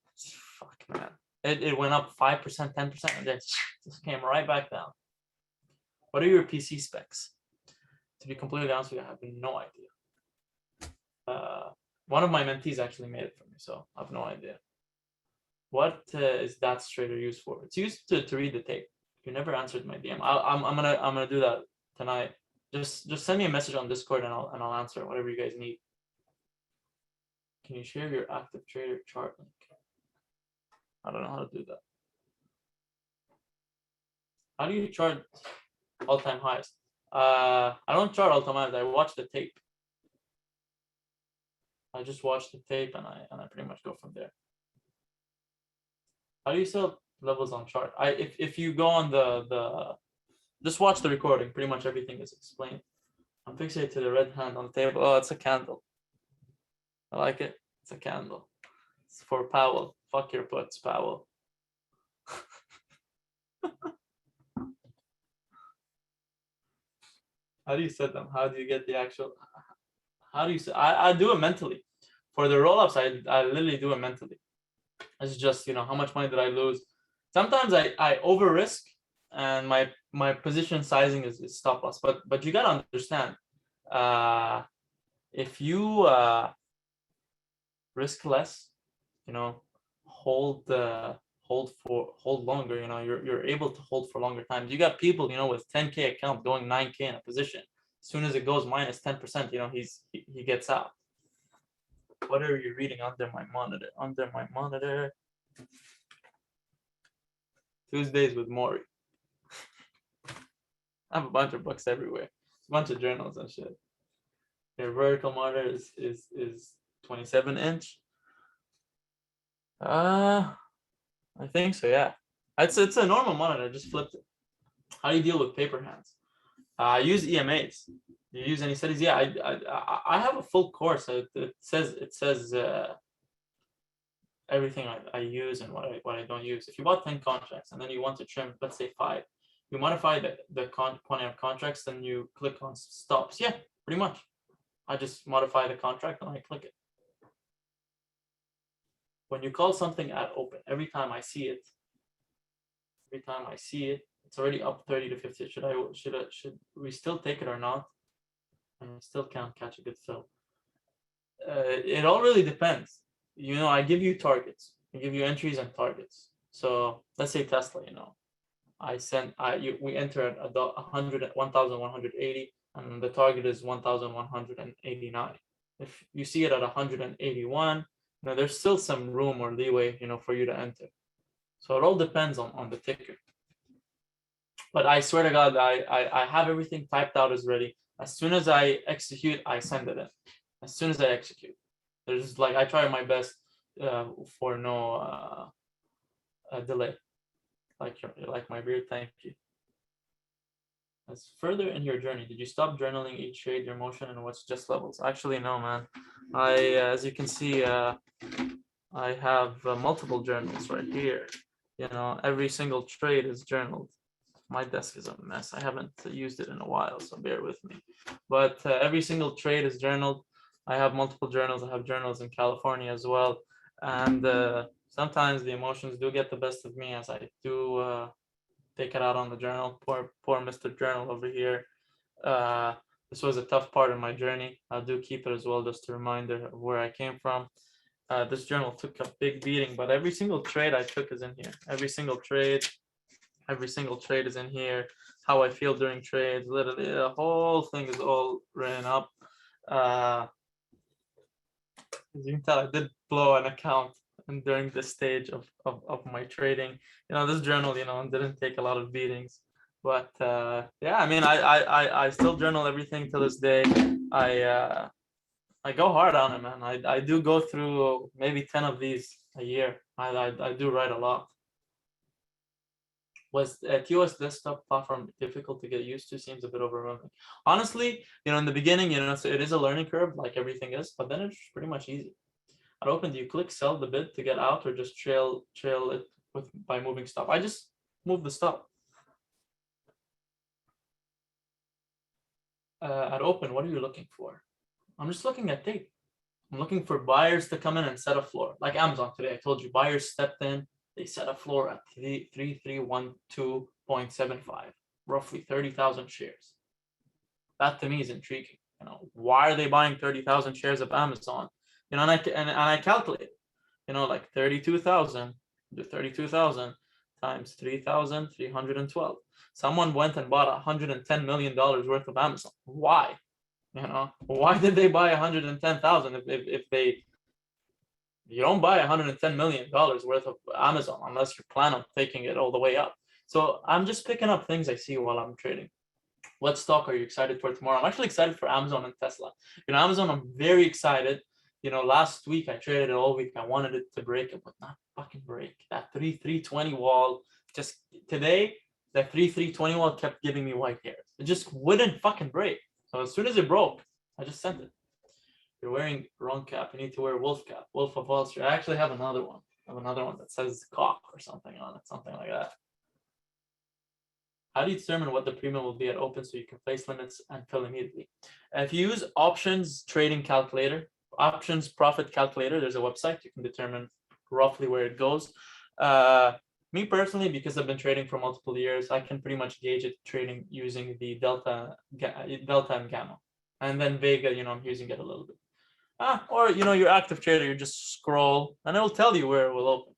Fuck, man. It went up 5%, 10%, and then just came right back down. What are your PC specs? To be completely honest with you, I have no idea. One of my mentees actually made it for me, so I have no idea. What is that trader used for? It's used to read the tape. You never answered my DM. I'm gonna do that tonight. Just send me a message on Discord and I'll answer whatever you guys need. Can you share your active trader chart link? I don't know how to do that. How do you chart all-time highs? I don't chart all-time highs. I watch the tape. I just watch the tape and I pretty much go from there. How do you sell levels on chart? If you go on the just watch the recording. Pretty much everything is explained. I'm fixated to the red hand on the table. Oh, it's a candle. I like it. It's a candle. It's for Powell. Fuck your puts, Powell. How do you set them? How do you get the actual? How do you set? I do it mentally. For the roll-ups, I literally do it mentally. It's just, how much money did I lose? Sometimes I over risk and my position sizing is stop loss. But you gotta understand, if you risk less, hold longer, you're able to hold for longer times. You got people, with 10K account going 9K in a position. As soon as it goes minus 10%, he gets out. What are you reading under my monitor? Under my monitor. Tuesdays with Maury. I have a bunch of books everywhere. A bunch of journals and shit. Your vertical monitor is 27-inch. I think so, yeah. It's a normal monitor. I just flipped it. How do you deal with paper hands? I use EMAs. Do you use any studies? Yeah, I have a full course. It says everything I use and what I don't use. If you bought 10 contracts and then you want to trim, let's say 5, you modify the quantity of contracts, then you click on stops. Yeah, pretty much. I just modify the contract and I click it. When you call something at open, every time I see it, it's already up 30 to 50. Should we still take it or not? And I still can't catch a good fill. It all really depends. I give you targets. I give you entries and targets. So let's say Tesla. We enter at 1,180, and the target is 1,189. If you see it at 181, there's still some room or leeway, for you to enter. So it all depends on the ticker. But I swear to God, I have everything typed out as ready. As soon as I execute, I send it in. As soon as I execute, there's I try my best for no delay. Like my beard, thank you. As further in your journey, did you stop journaling each trade, your motion, and what's just levels? Actually, no, man. As you can see, I have multiple journals right here. Every single trade is journaled. My desk is a mess. I haven't used it in a while, so bear with me. But every single trade is journaled. I have multiple journals. I have journals in California as well. And sometimes the emotions do get the best of me as I do take it out on the journal. Poor Mr. Journal over here. This was a tough part of my journey. I do keep it as well, just a reminder of where I came from. This journal took a big beating, but every single trade I took is in here. Every single trade is in here. How I feel during trades, literally the whole thing is all written up. As you can tell, I did blow an account and during this stage of my trading. This journal, didn't take a lot of beatings. But yeah, I still journal everything to this day. I go hard on it, man. I do go through maybe 10 of these a year. I do write a lot. Was TOS desktop platform difficult to get used to? Seems a bit overwhelming. Honestly, in the beginning, so it is a learning curve like everything is, but then it's pretty much easy. At open, do you click sell the bid to get out or just trail it by moving stop? I just move the stop. At open, what are you looking for? I'm just looking at tape. I'm looking for buyers to come in and set a floor. Like Amazon today, I told you buyers stepped in. They set a floor at 3312.75, roughly 30,000 shares. That to me is intriguing. Why are they buying 30,000 shares of Amazon? And I calculate, like 32,000 to 32,000 times 3,312. Someone went and bought $110 million worth of Amazon. Why? Why did they buy 110,000 if they You don't buy $110 million worth of Amazon unless you plan on taking it all the way up. So I'm just picking up things I see while I'm trading. What stock are you excited for tomorrow? I'm actually excited for Amazon and Tesla. Amazon, I'm very excited. Last week I traded it all week. I wanted it to break it, but not fucking break. That 3,320 wall. Just today, that 3,320 wall kept giving me white hairs. It just wouldn't fucking break. So as soon as it broke, I just sent it. You're wearing wrong cap. You need to wear wolf cap. Wolf of Wall Street. I actually have another one. I have another one that says cock or something on it, something like that. How do you determine what the premium will be at open so you can place limits and fill immediately? If you use options trading calculator, options profit calculator, there's a website, you can determine roughly where it goes. Me personally, because I've been trading for multiple years, I can pretty much gauge it trading using the delta and gamma. And then Vega, I'm using it a little bit. Or your active trader, you just scroll and it'll tell you where it will open.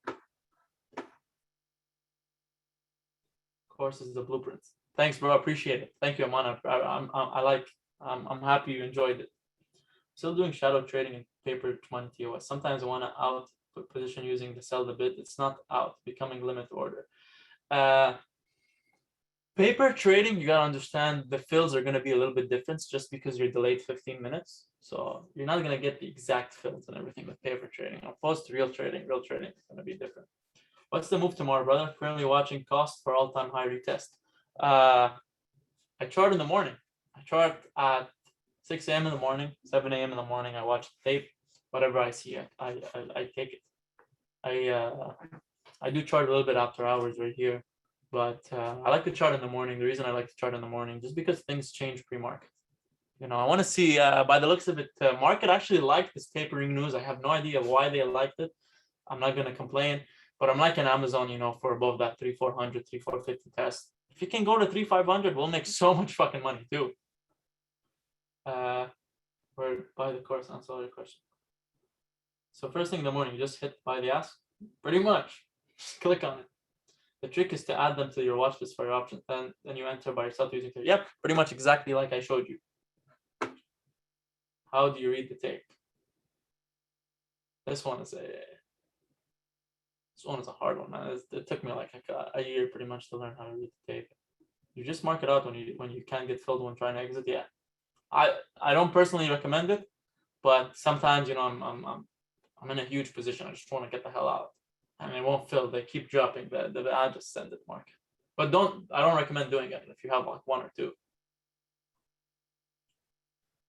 Course is the blueprints. Thanks, bro. Appreciate it. Thank you, Amana. I'm happy you enjoyed it. Still doing shadow trading in paper 20 TOS. Sometimes I want to out position using the sell the bid. It's not out, becoming limit order. Paper trading, you gotta understand the fills are gonna be a little bit different just because you're delayed 15 minutes. So you're not gonna get the exact fills and everything with paper trading. Opposed to real trading is gonna be different. What's the move tomorrow, brother? Currently watching cost for all-time high retest. I chart in the morning. I chart at 6 a.m. in the morning, 7 a.m. in the morning. I watch the tape. Whatever I see, I take it. I do chart a little bit after hours right here, but I like to chart in the morning. The reason I like to chart in the morning just because things change pre-market. I want to see, by the looks of it, market actually liked this tapering news. I have no idea why they liked it. I'm not going to complain. But I'm liking Amazon, for above that 3,400, 3,450 test. If you can go to 3,500, we'll make so much fucking money too. Where buy the course, answer all your question. So first thing in the morning, you just hit buy the ask. Pretty much. Just click on it. The trick is to add them to your watch list for your options. Then you enter by yourself using it. Yep, pretty much exactly like I showed you. How do you read the tape? This one is a hard one, man. It took me like a year pretty much to learn how to read the tape. You just mark it out when you can't get filled when trying to exit. Yeah, I don't personally recommend it, but sometimes I'm in a huge position. I just want to get the hell out, and it won't fill. They keep dropping. I just send it mark. But I don't recommend doing it if you have like one or two.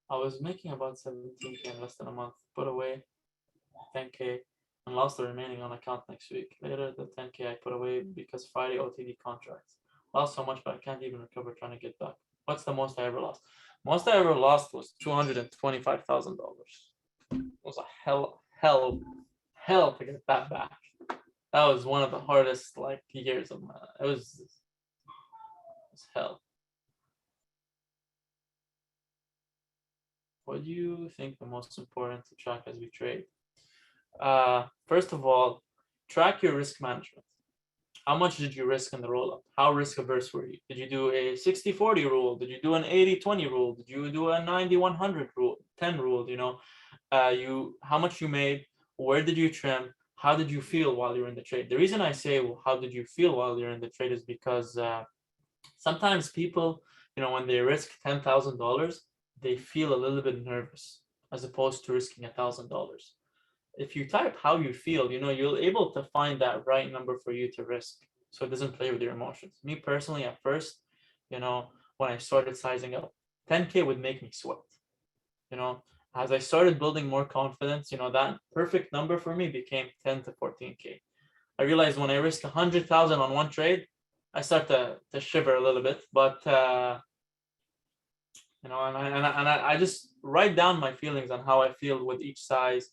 I was making about 17K in less than a month. Put away 10K. And lost the remaining on account next week. Later, the 10K I put away because Friday OTD contracts. Lost so much, but I can't even recover trying to get back. What's the most I ever lost? Most I ever lost was $225,000. It was a hell to get that back. That was one of the hardest years of my life. It was hell. What do you think the most important to track as we trade? First of all, track your risk management. How much did you risk in the roll-up? How risk averse were you? Did you do a 60-40 rule? Did you do an 80-20 rule? Did you do a 90-100 rule, 10 rule? How much you made? Where did you trim? How did you feel while you're in the trade? The reason I say, well, how did you feel while you're in the trade is because sometimes people, when they risk $10,000, they feel a little bit nervous as opposed to risking $1,000. If you type how you feel, you're able to find that right number for you to risk. So it doesn't play with your emotions. Me personally, at first, when I started sizing up, 10K would make me sweat. As I started building more confidence, that perfect number for me became 10 to 14K. I realized when I risk 100,000 on one trade, I start to shiver a little bit, but I just write down my feelings on how I feel with each size.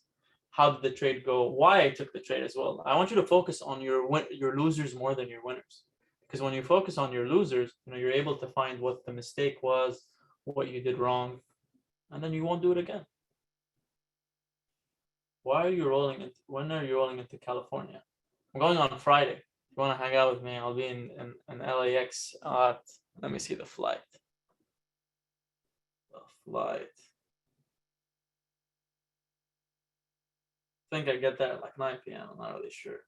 How did the trade go? Why I took the trade as well. I want you to focus on your losers more than your winners, because when you focus on your losers, you're able to find what the mistake was, what you did wrong, and then you won't do it again. When are you rolling into California? I'm going on Friday. If you want to hang out with me, I'll be in LAX at, let me see the flight. think I get there at like 9 p.m. I'm not really sure.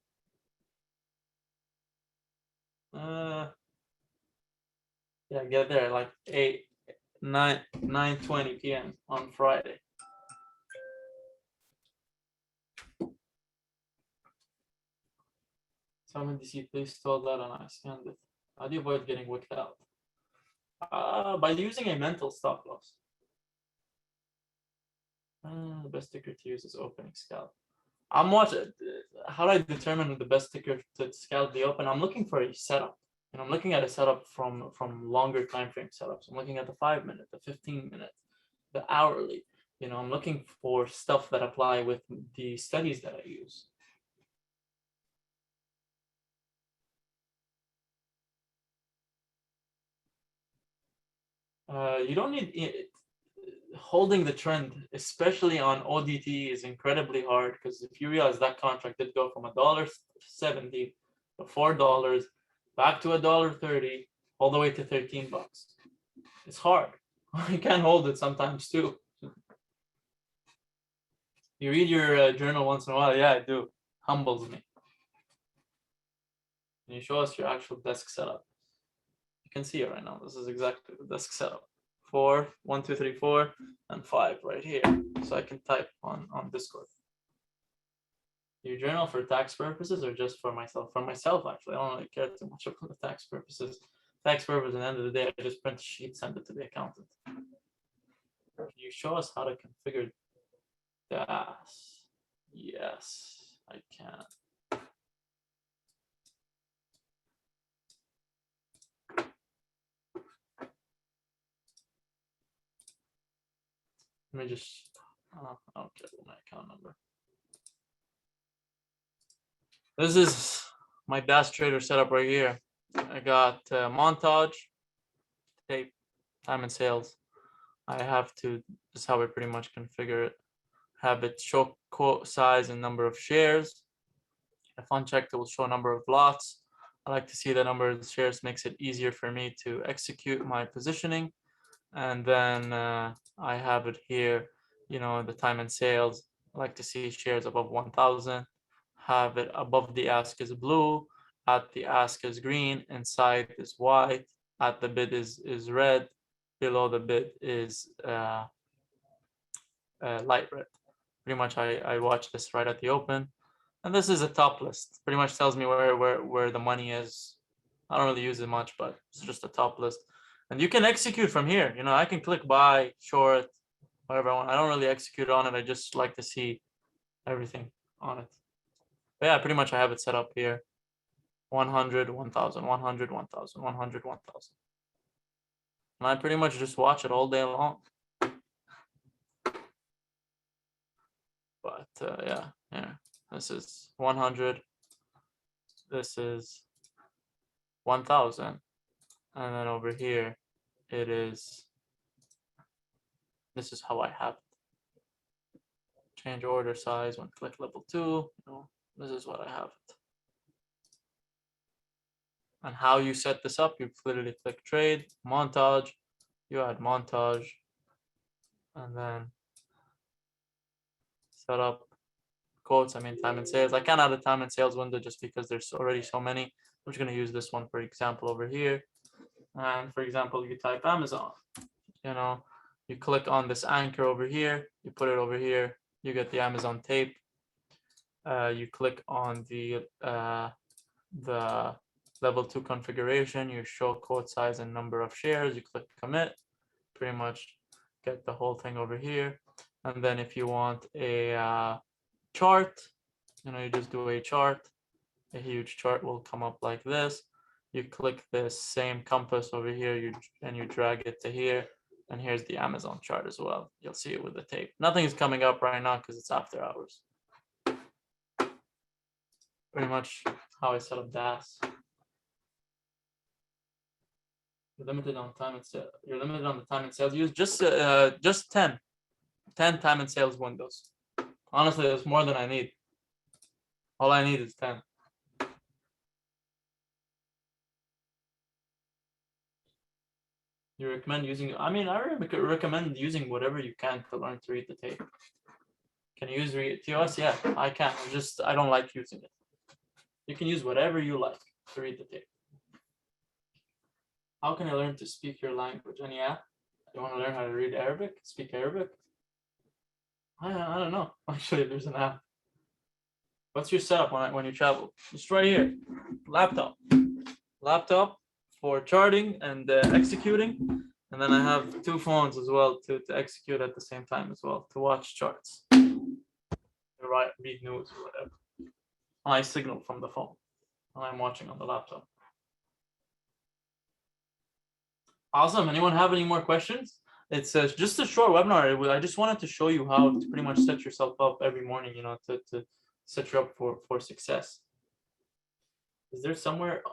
Yeah, I get there at like 9:20 p.m. on Friday. Someone DC, please tell that and I scanned it. How do you avoid getting wicked out? By using a mental stop loss. The best ticker to use is opening scalp. I'm watching. How do I determine the best ticker to scalp the open? I'm looking for a setup, and I'm looking at a setup from longer time frame setups. I'm looking at the 5-minute, the 15-minute, the hourly. I'm looking for stuff that apply with the studies that I use. You don't need it. Holding the trend, especially on ODT, is incredibly hard because if you realize that contract did go from $1.70 to $4, back to $1.30, all the way to $13. It's hard. You can't hold it sometimes too. You read your journal once in a while. Yeah, I do. Humbles me. Can you show us your actual desk setup? You can see it right now. This is exactly the desk setup. 4, 1, 2, 3, 4, and 5 right here. So I can type on Discord. You journal for tax purposes or just for myself? For myself, actually. I don't really care too much about the tax purposes. Tax purposes, at the end of the day, I just print a sheet, send it to the accountant. Can you show us how to configure DAS? Yes, I can. Let me just, I don't care about my account number. This is my DAS trader setup right here. I got montage, tape, time and sales. I have to, this is how I pretty much configure it. Have it show quote size and number of shares. A fund check that will show number of lots. I like to see the number of shares, makes it easier for me to execute my positioning. And then I have it here, the time and sales. I like to see shares above 1,000. Have it above the ask is blue, at the ask is green, inside is white, at the bid is red, below the bid is light red. Pretty much I watch this right at the open. And this is a top list. Pretty much tells me where the money is. I don't really use it much, but it's just a top list. And you can execute from here. I can click buy, short, whatever I want. I don't really execute on it. I just like to see everything on it. But yeah, pretty much I have it set up here. 100, 1,000, 100, 1,000, 100, 1,000. And I pretty much just watch it all day long. But yeah. This is 100. This is 1,000. And then over here, this is how I have it. Change order size when click level 2. This is what I have it. And how you set this up, you literally click trade, montage, you add montage, and then set up quotes, time and sales. I can't add a time and sales window just because there's already so many. I'm just going to use this one, for example, over here. And for example, you type Amazon, you click on this anchor over here, you put it over here, you get the Amazon tape. You click on the level 2 configuration, you show quote size and number of shares, you click commit, pretty much get the whole thing over here. And then if you want a chart, you just do a chart. A huge chart will come up like this. You click this same compass over here, and you drag it to here, and here's the Amazon chart as well. You'll see it with the tape. Nothing is coming up right now because it's after hours. Pretty much how I set up DAS. You're limited on time and sales. You're limited on the time and sales. Use just 10 time and sales windows. Honestly, that's more than I need. All I need is 10. You recommend using? I recommend using whatever you can to learn to read the tape. Can you use TOS? Yeah, I can. I don't like using it. You can use whatever you like to read the tape. How can I learn to speak your language? Any app? You want to learn how to read Arabic? Speak Arabic? I don't know. Actually, there's an app. What's your setup when you travel? Just right here. Laptop for charting and executing. And then I have 2 phones as well to execute at the same time as well, to watch charts, to read news or whatever. I signal from the phone and I'm watching on the laptop. Awesome. Anyone have any more questions? It's just a short webinar. I just wanted to show you how to pretty much set yourself up every morning, you know, to set you up for success. Is there somewhere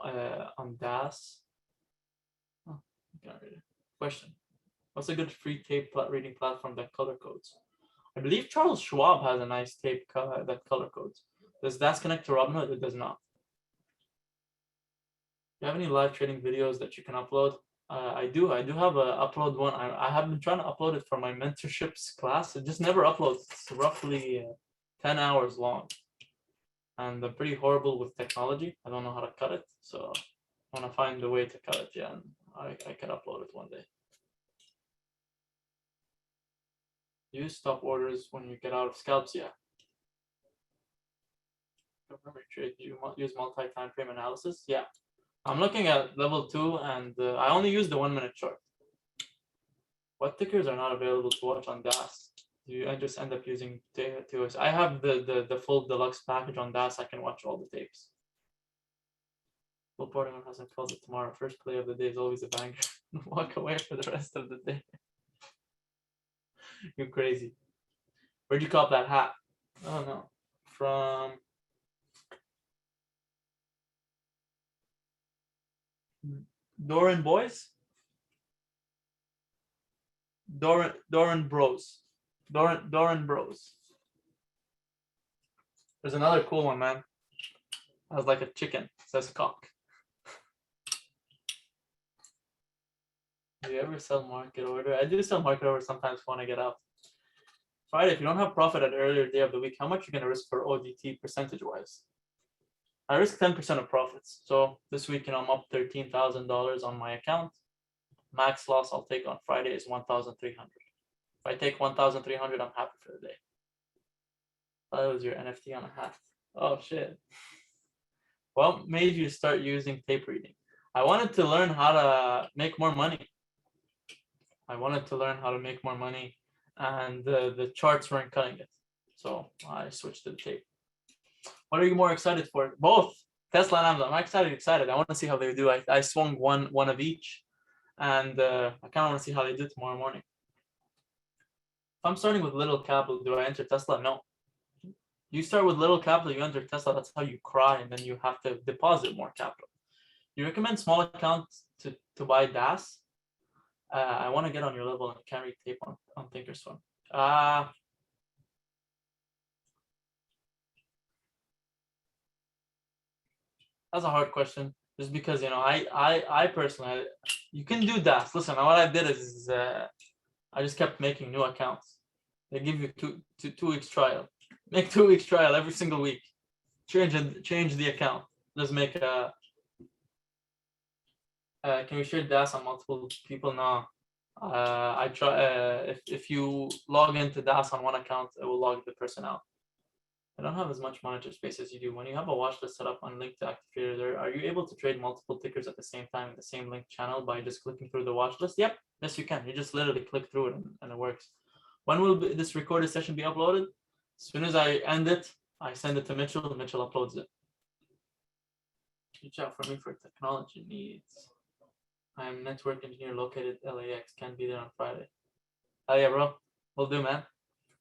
on DAS? Oh, I can't read it. Question. What's a good free tape reading platform that color codes? I believe Charles Schwab has a nice tape that color codes. Does DAS connect to Robinhood? It does not. Do you have any live trading videos that you can upload? I do have a upload one. I have been trying to upload it for my mentorships class. It just never uploads. It's roughly 10 hours long. And I'm pretty horrible with technology. I don't know how to cut it. So I want to find a way to cut it. Yeah, and I can upload it one day. Use stop orders when you get out of scalps. Yeah. Trade. You use multi-time frame analysis. Yeah. I'm looking at level 2 and I only use the 1 minute chart. What tickers are not available to watch on DAS? I just end up using TOS. I have the full deluxe package on DAS. I can watch all the tapes. Full party one hasn't called it tomorrow. First play of the day is always a banger. Walk away for the rest of the day. You're crazy. Where'd you cop that hat? Oh no. From Doran Boys? Doran Bros. Doran Bros. There's another cool one, man. I was like a chicken. It says cock. Do you ever sell market order? I do sell market order sometimes when I get out. Friday, if you don't have profit at earlier day of the week, how much are you gonna risk for ODT percentage-wise? I risk 10% of profits. So this week, you know, I'm up $13,000 on my account. Max loss I'll take on Friday is 1,300. If I take 1,300, I'm happy for the day. That was your NFT on a hat. Oh shit. What made you start using tape reading? I wanted to learn how to make more money. And the charts weren't cutting it. So I switched to the tape. What are you more excited for? Both. Tesla and Amazon. I'm excited. I want to see how they do. I swung one of each. And I kind of want to see how they do tomorrow morning. If I'm starting with little capital, do I enter Tesla? No. You start with little capital, you enter Tesla. That's how you cry, and then you have to deposit more capital. You recommend small accounts to buy DAS? I want to get on your level and carry tape on ThinkorSwim. That's a hard question. Just because, you know, I personally, you can do DAS. Listen, what I did is I just kept making new accounts. They give you two weeks trial. Make 2 weeks trial every single week. Change the account. Just make a. Can we share DAS on multiple people? No. I try. If you log into DAS on one account, it will log the person out. I don't have as much monitor space as you do. When you have a watch list set up on linked to active traders, are you able to trade multiple tickers at the same time in the same link channel by just clicking through the watch list? Yep. Yes, you can. You just literally click through it and it works. When will this recorded session be uploaded? As soon as I end it, I send it to Mitchell. Mitchell uploads it. Reach out for me for technology needs. I am network engineer located LAX. Can't be there on Friday. Oh yeah, bro. Will do, man.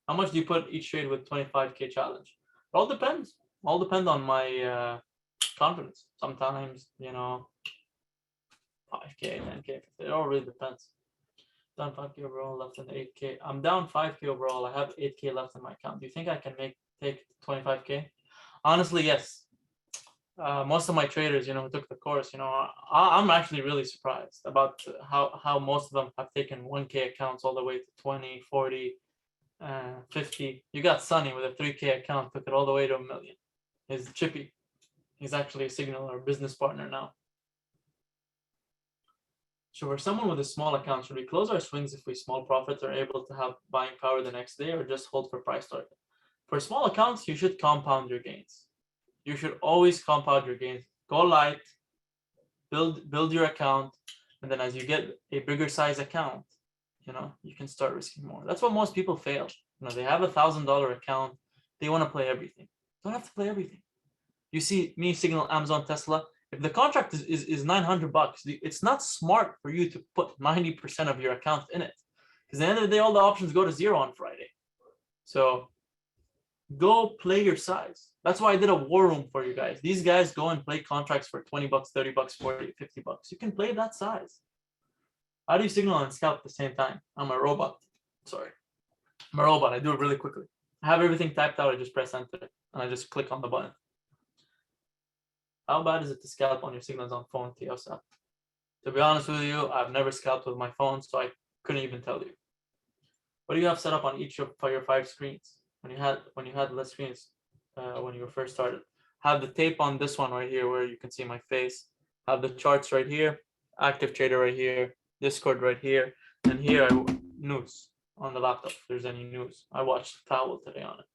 How much do you put each trade with 25K challenge? It all depends. All depend on my confidence. Sometimes, you know, 5K, 10K. It all really depends. Down 5K overall, left in 8K. I'm down 5K overall. I have 8K left in my account. Do you think I can take 25K? Honestly, yes. Most of my traders, you know, who took the course, you know, I'm actually really surprised about how most of them have taken 1K accounts all the way to 20, 40, 50. You got Sonny with a 3K account, took it all the way to 1 million. He's Chippy. He's actually a Signal or business partner now. So for someone with a small account, should we close our swings if we small profits are able to have buying power the next day, or just hold for price target? For small accounts, you should compound your gains. You should always compound your gains. Go light, build your account, and then as you get a bigger size account, you can start risking more. That's what most people fail. They have $1,000 account, they want to play everything. Don't have to play everything. You see me, Signal, Amazon, Tesla. If the contract is $900, it's not smart for you to put 90% of your account in it, because at the end of the day, all the options go to zero on Friday. So go play your size. That's why I did a war room for you guys. These guys go and play contracts for $20, $30, $40, $50. You can play that size. How do you signal and scalp at the same time? I'm a robot. Sorry. I'm a robot. I do it really quickly. I have everything typed out. I just press enter and I just click on the button. How bad is it to scalp on your signals on phone, TSF? To be honest with you, I've never scalped with my phone, so I couldn't even tell you. What do you have set up on each of your 5 screens? When you had less screens, when you first started, have the tape on this one right here where you can see my face. Have the charts right here, active trader right here, Discord right here, and here news on the laptop. If there's any news, I watched Towel today on it.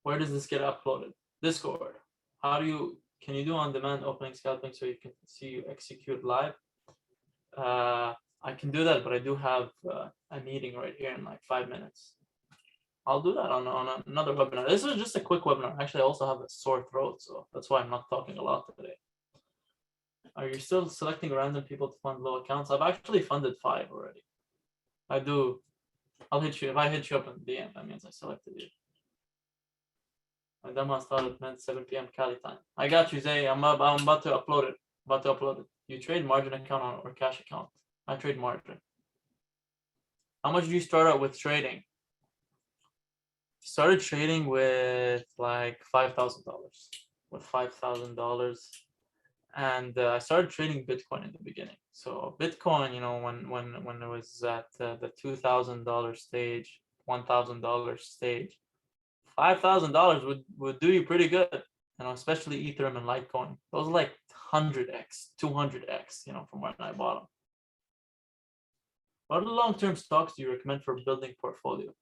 Where does this get uploaded? Discord. Can you do on-demand opening scalping so you can see you execute live? I can do that, but I do have a meeting right here in like 5 minutes. I'll do that on another webinar. This is just a quick webinar. Actually, I also have a sore throat, so that's why I'm not talking a lot today. Are you still selecting random people to fund low accounts? I've actually funded 5 already. I do. I'll hit you. If I hit you up in DM, that means I selected you. My demo started at 7 p.m. Cali time. I got you, Zay. I'm about to upload it. You trade margin account or cash account? I trade margin. How much do you start out with trading? Started trading with like $5,000. With $5,000, and I started trading Bitcoin in the beginning. So Bitcoin, when it was at the $2,000 stage, $1,000 stage, $5,000 would do you pretty good, especially Ethereum and Litecoin. Those are like 100x, 200x, from when I bought them. What are the long-term stocks do you recommend for building portfolio?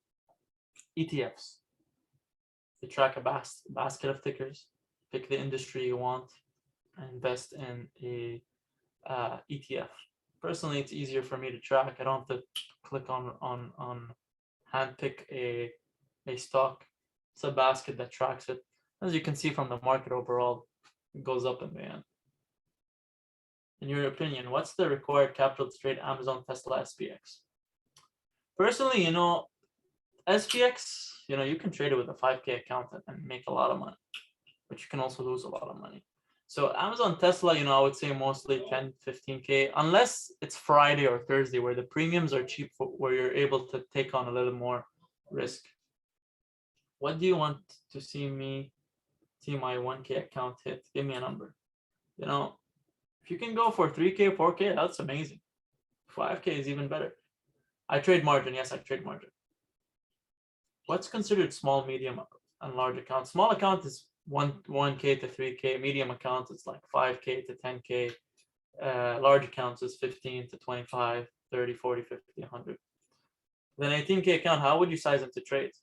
ETFs. They track a basket of tickers. Pick the industry you want and invest in a ETF. Personally, it's easier for me to track. I don't have to click on handpick a stock. It's a basket that tracks it. As you can see from the market overall, it goes up in the end. In your opinion, what's the required capital to trade Amazon, Tesla, SPX? Personally, SPX, you can trade it with a 5K account and make a lot of money, but you can also lose a lot of money. So Amazon, Tesla, I would say mostly 10, 15K, unless it's Friday or Thursday where the premiums are cheap, where you're able to take on a little more risk. What do you want to see my 1K account hit? Give me a number. If you can go for 3K, 4K, that's amazing. 5K is even better. I trade margin. Yes, I trade margin. What's considered small, medium, and large account? Small account is 1K to 3K. Medium account is like 5K to 10K. Large accounts is 15 to 25, 30, 40, 50, 100. Then 18K account, how would you size into trades?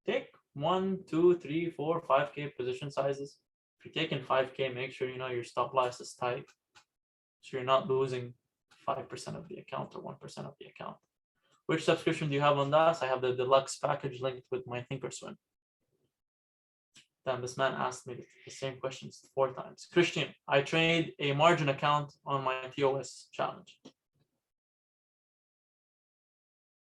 Take 1, 2, 3, 4, 5K position sizes. If you're taking 5K, make sure your stop loss is tight, so you're not losing 5% of the account or 1% of the account. Which subscription do you have on that? I have the deluxe package linked with my ThinkorSwim. Damn, this man asked me the same questions 4 times. Christian, I trade a margin account on my TOS challenge.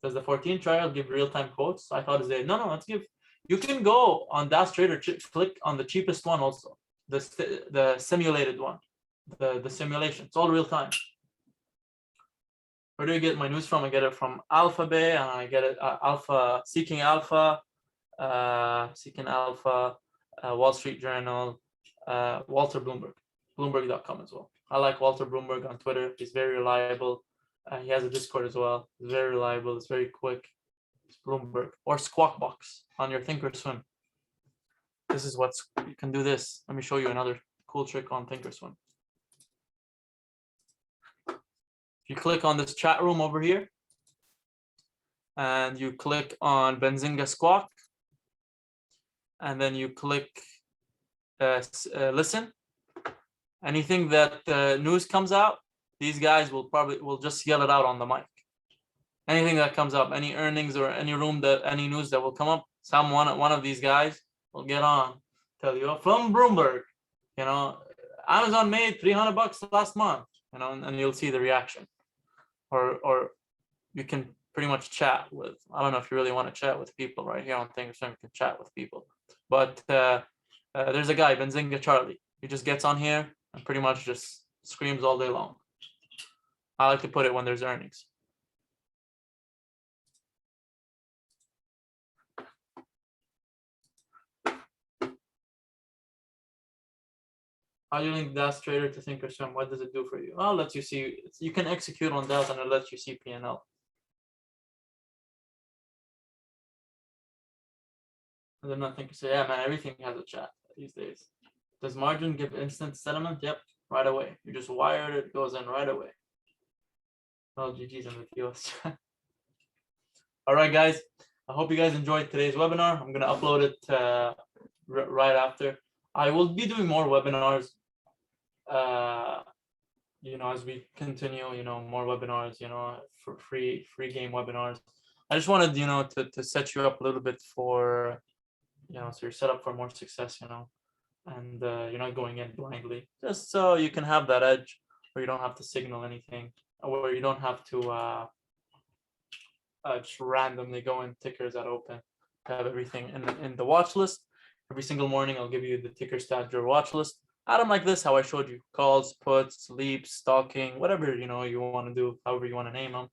Does the 14 trial give real-time quotes? I thought it's no, let's give. You can go on Das Trader, click on the cheapest one also, the simulated one, the simulation. It's all real time. Where do I get my news from? I get it from Alphabet, and I get it Seeking Alpha, Wall Street Journal, Walter Bloomberg, Bloomberg.com as well. I like Walter Bloomberg on Twitter. He's very reliable. He has a Discord as well. It's very reliable. It's very quick. It's Bloomberg or Squawk Box on your ThinkorSwim. This is what's, you can do this. Let me show you another cool trick on ThinkorSwim. If you click on this chat room over here, and you click on Benzinga Squawk, and then you click listen. Anything that news comes out, these guys will just yell it out on the mic. Anything that comes up, any earnings or any news that will come up, one of these guys will get on, tell you from Bloomberg, you know, Amazon made $300 last month, you know, and you'll see the reaction. Or you can pretty much chat with, I don't know if you really want to chat with people right here on ThinkorSwim, you can chat with people. But there's a guy, Benzinga Charlie. He just gets on here and pretty much just screams all day long. I like to put it when there's earnings. How do you link DAS Trader to ThinkorSwim? What does it do for you? Well, it lets you see, you can execute on DAS and it lets you see P&L. And then I think you say, yeah, man, everything has a chat these days. Does margin give instant settlement? Yep, right away. You just wire it, it goes in right away. Oh, GG's in the US. All right, guys. I hope you guys enjoyed today's webinar. I'm going to upload it right after. I will be doing more webinars, you know, as we continue, you know, more webinars, you know, for free game webinars. I just wanted, you know, to set you up a little bit for, you know, so you're set up for more success, you know, and you're not going in blindly, just so you can have that edge where you don't have to signal anything, or where you don't have to just randomly go in tickers that open, to have everything in the watch list. Every single morning, I'll give you the ticker stat your watch list. Add them like this, how I showed you: calls, puts, leaps, stalking, whatever, you know, you want to do, however you want to name them,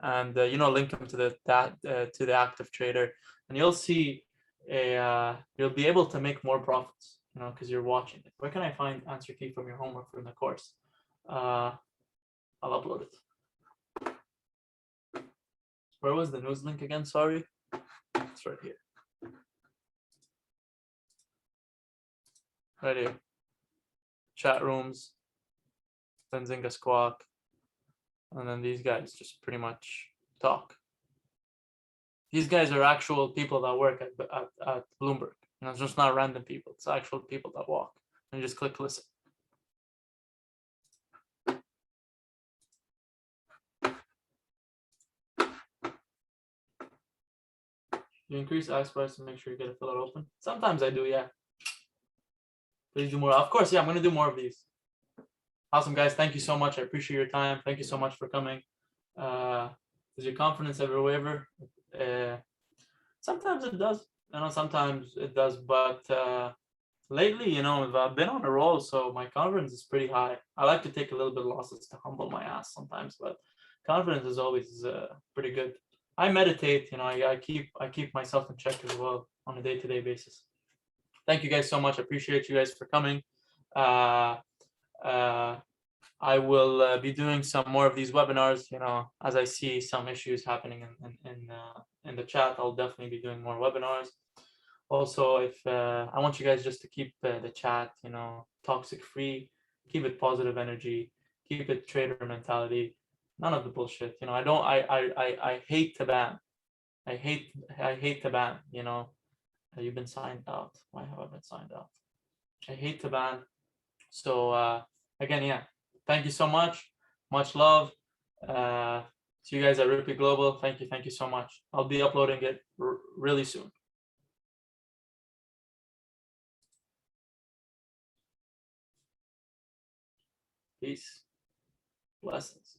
and you know, link them to the active trader, and you'll see you'll be able to make more profits, you know, because you're watching it. Where can I find answer key from your homework from the course? I'll upload it. Where was the news link again? Sorry, it's right here. Right here. Chat rooms, Benzinga Squawk, and then these guys just pretty much talk. These guys are actual people that work at Bloomberg. You know, it's just not random people. It's actual people that walk. And you just click listen. You increase ask price to make sure you get a filler open. Sometimes I do, yeah. Please do more. Of course, yeah, I'm going to do more of these. Awesome, guys. Thank you so much. I appreciate your time. Thank you so much for coming. Does your confidence ever waver? Sometimes it does. You know, sometimes it does. But lately, you know, I've been on a roll, so my confidence is pretty high. I like to take a little bit of losses to humble my ass sometimes, but confidence is always pretty good. I meditate, you know, I keep myself in check as well on a day-to-day basis. Thank you guys so much. I appreciate you guys for coming. I will be doing some more of these webinars, you know, as I see some issues happening in the chat. I'll definitely be doing more webinars. Also, if I want you guys just to keep the chat, you know, toxic free, keep it positive energy, keep it trader mentality, none of the bullshit. You know, I hate to ban. I hate to ban, you know. You've been signed out. Why have I been signed out? I hate to ban. So again, yeah, thank you so much. Much love. See you guys at Rippy Global. Thank you so much. I'll be uploading it really soon. Peace. Blessings.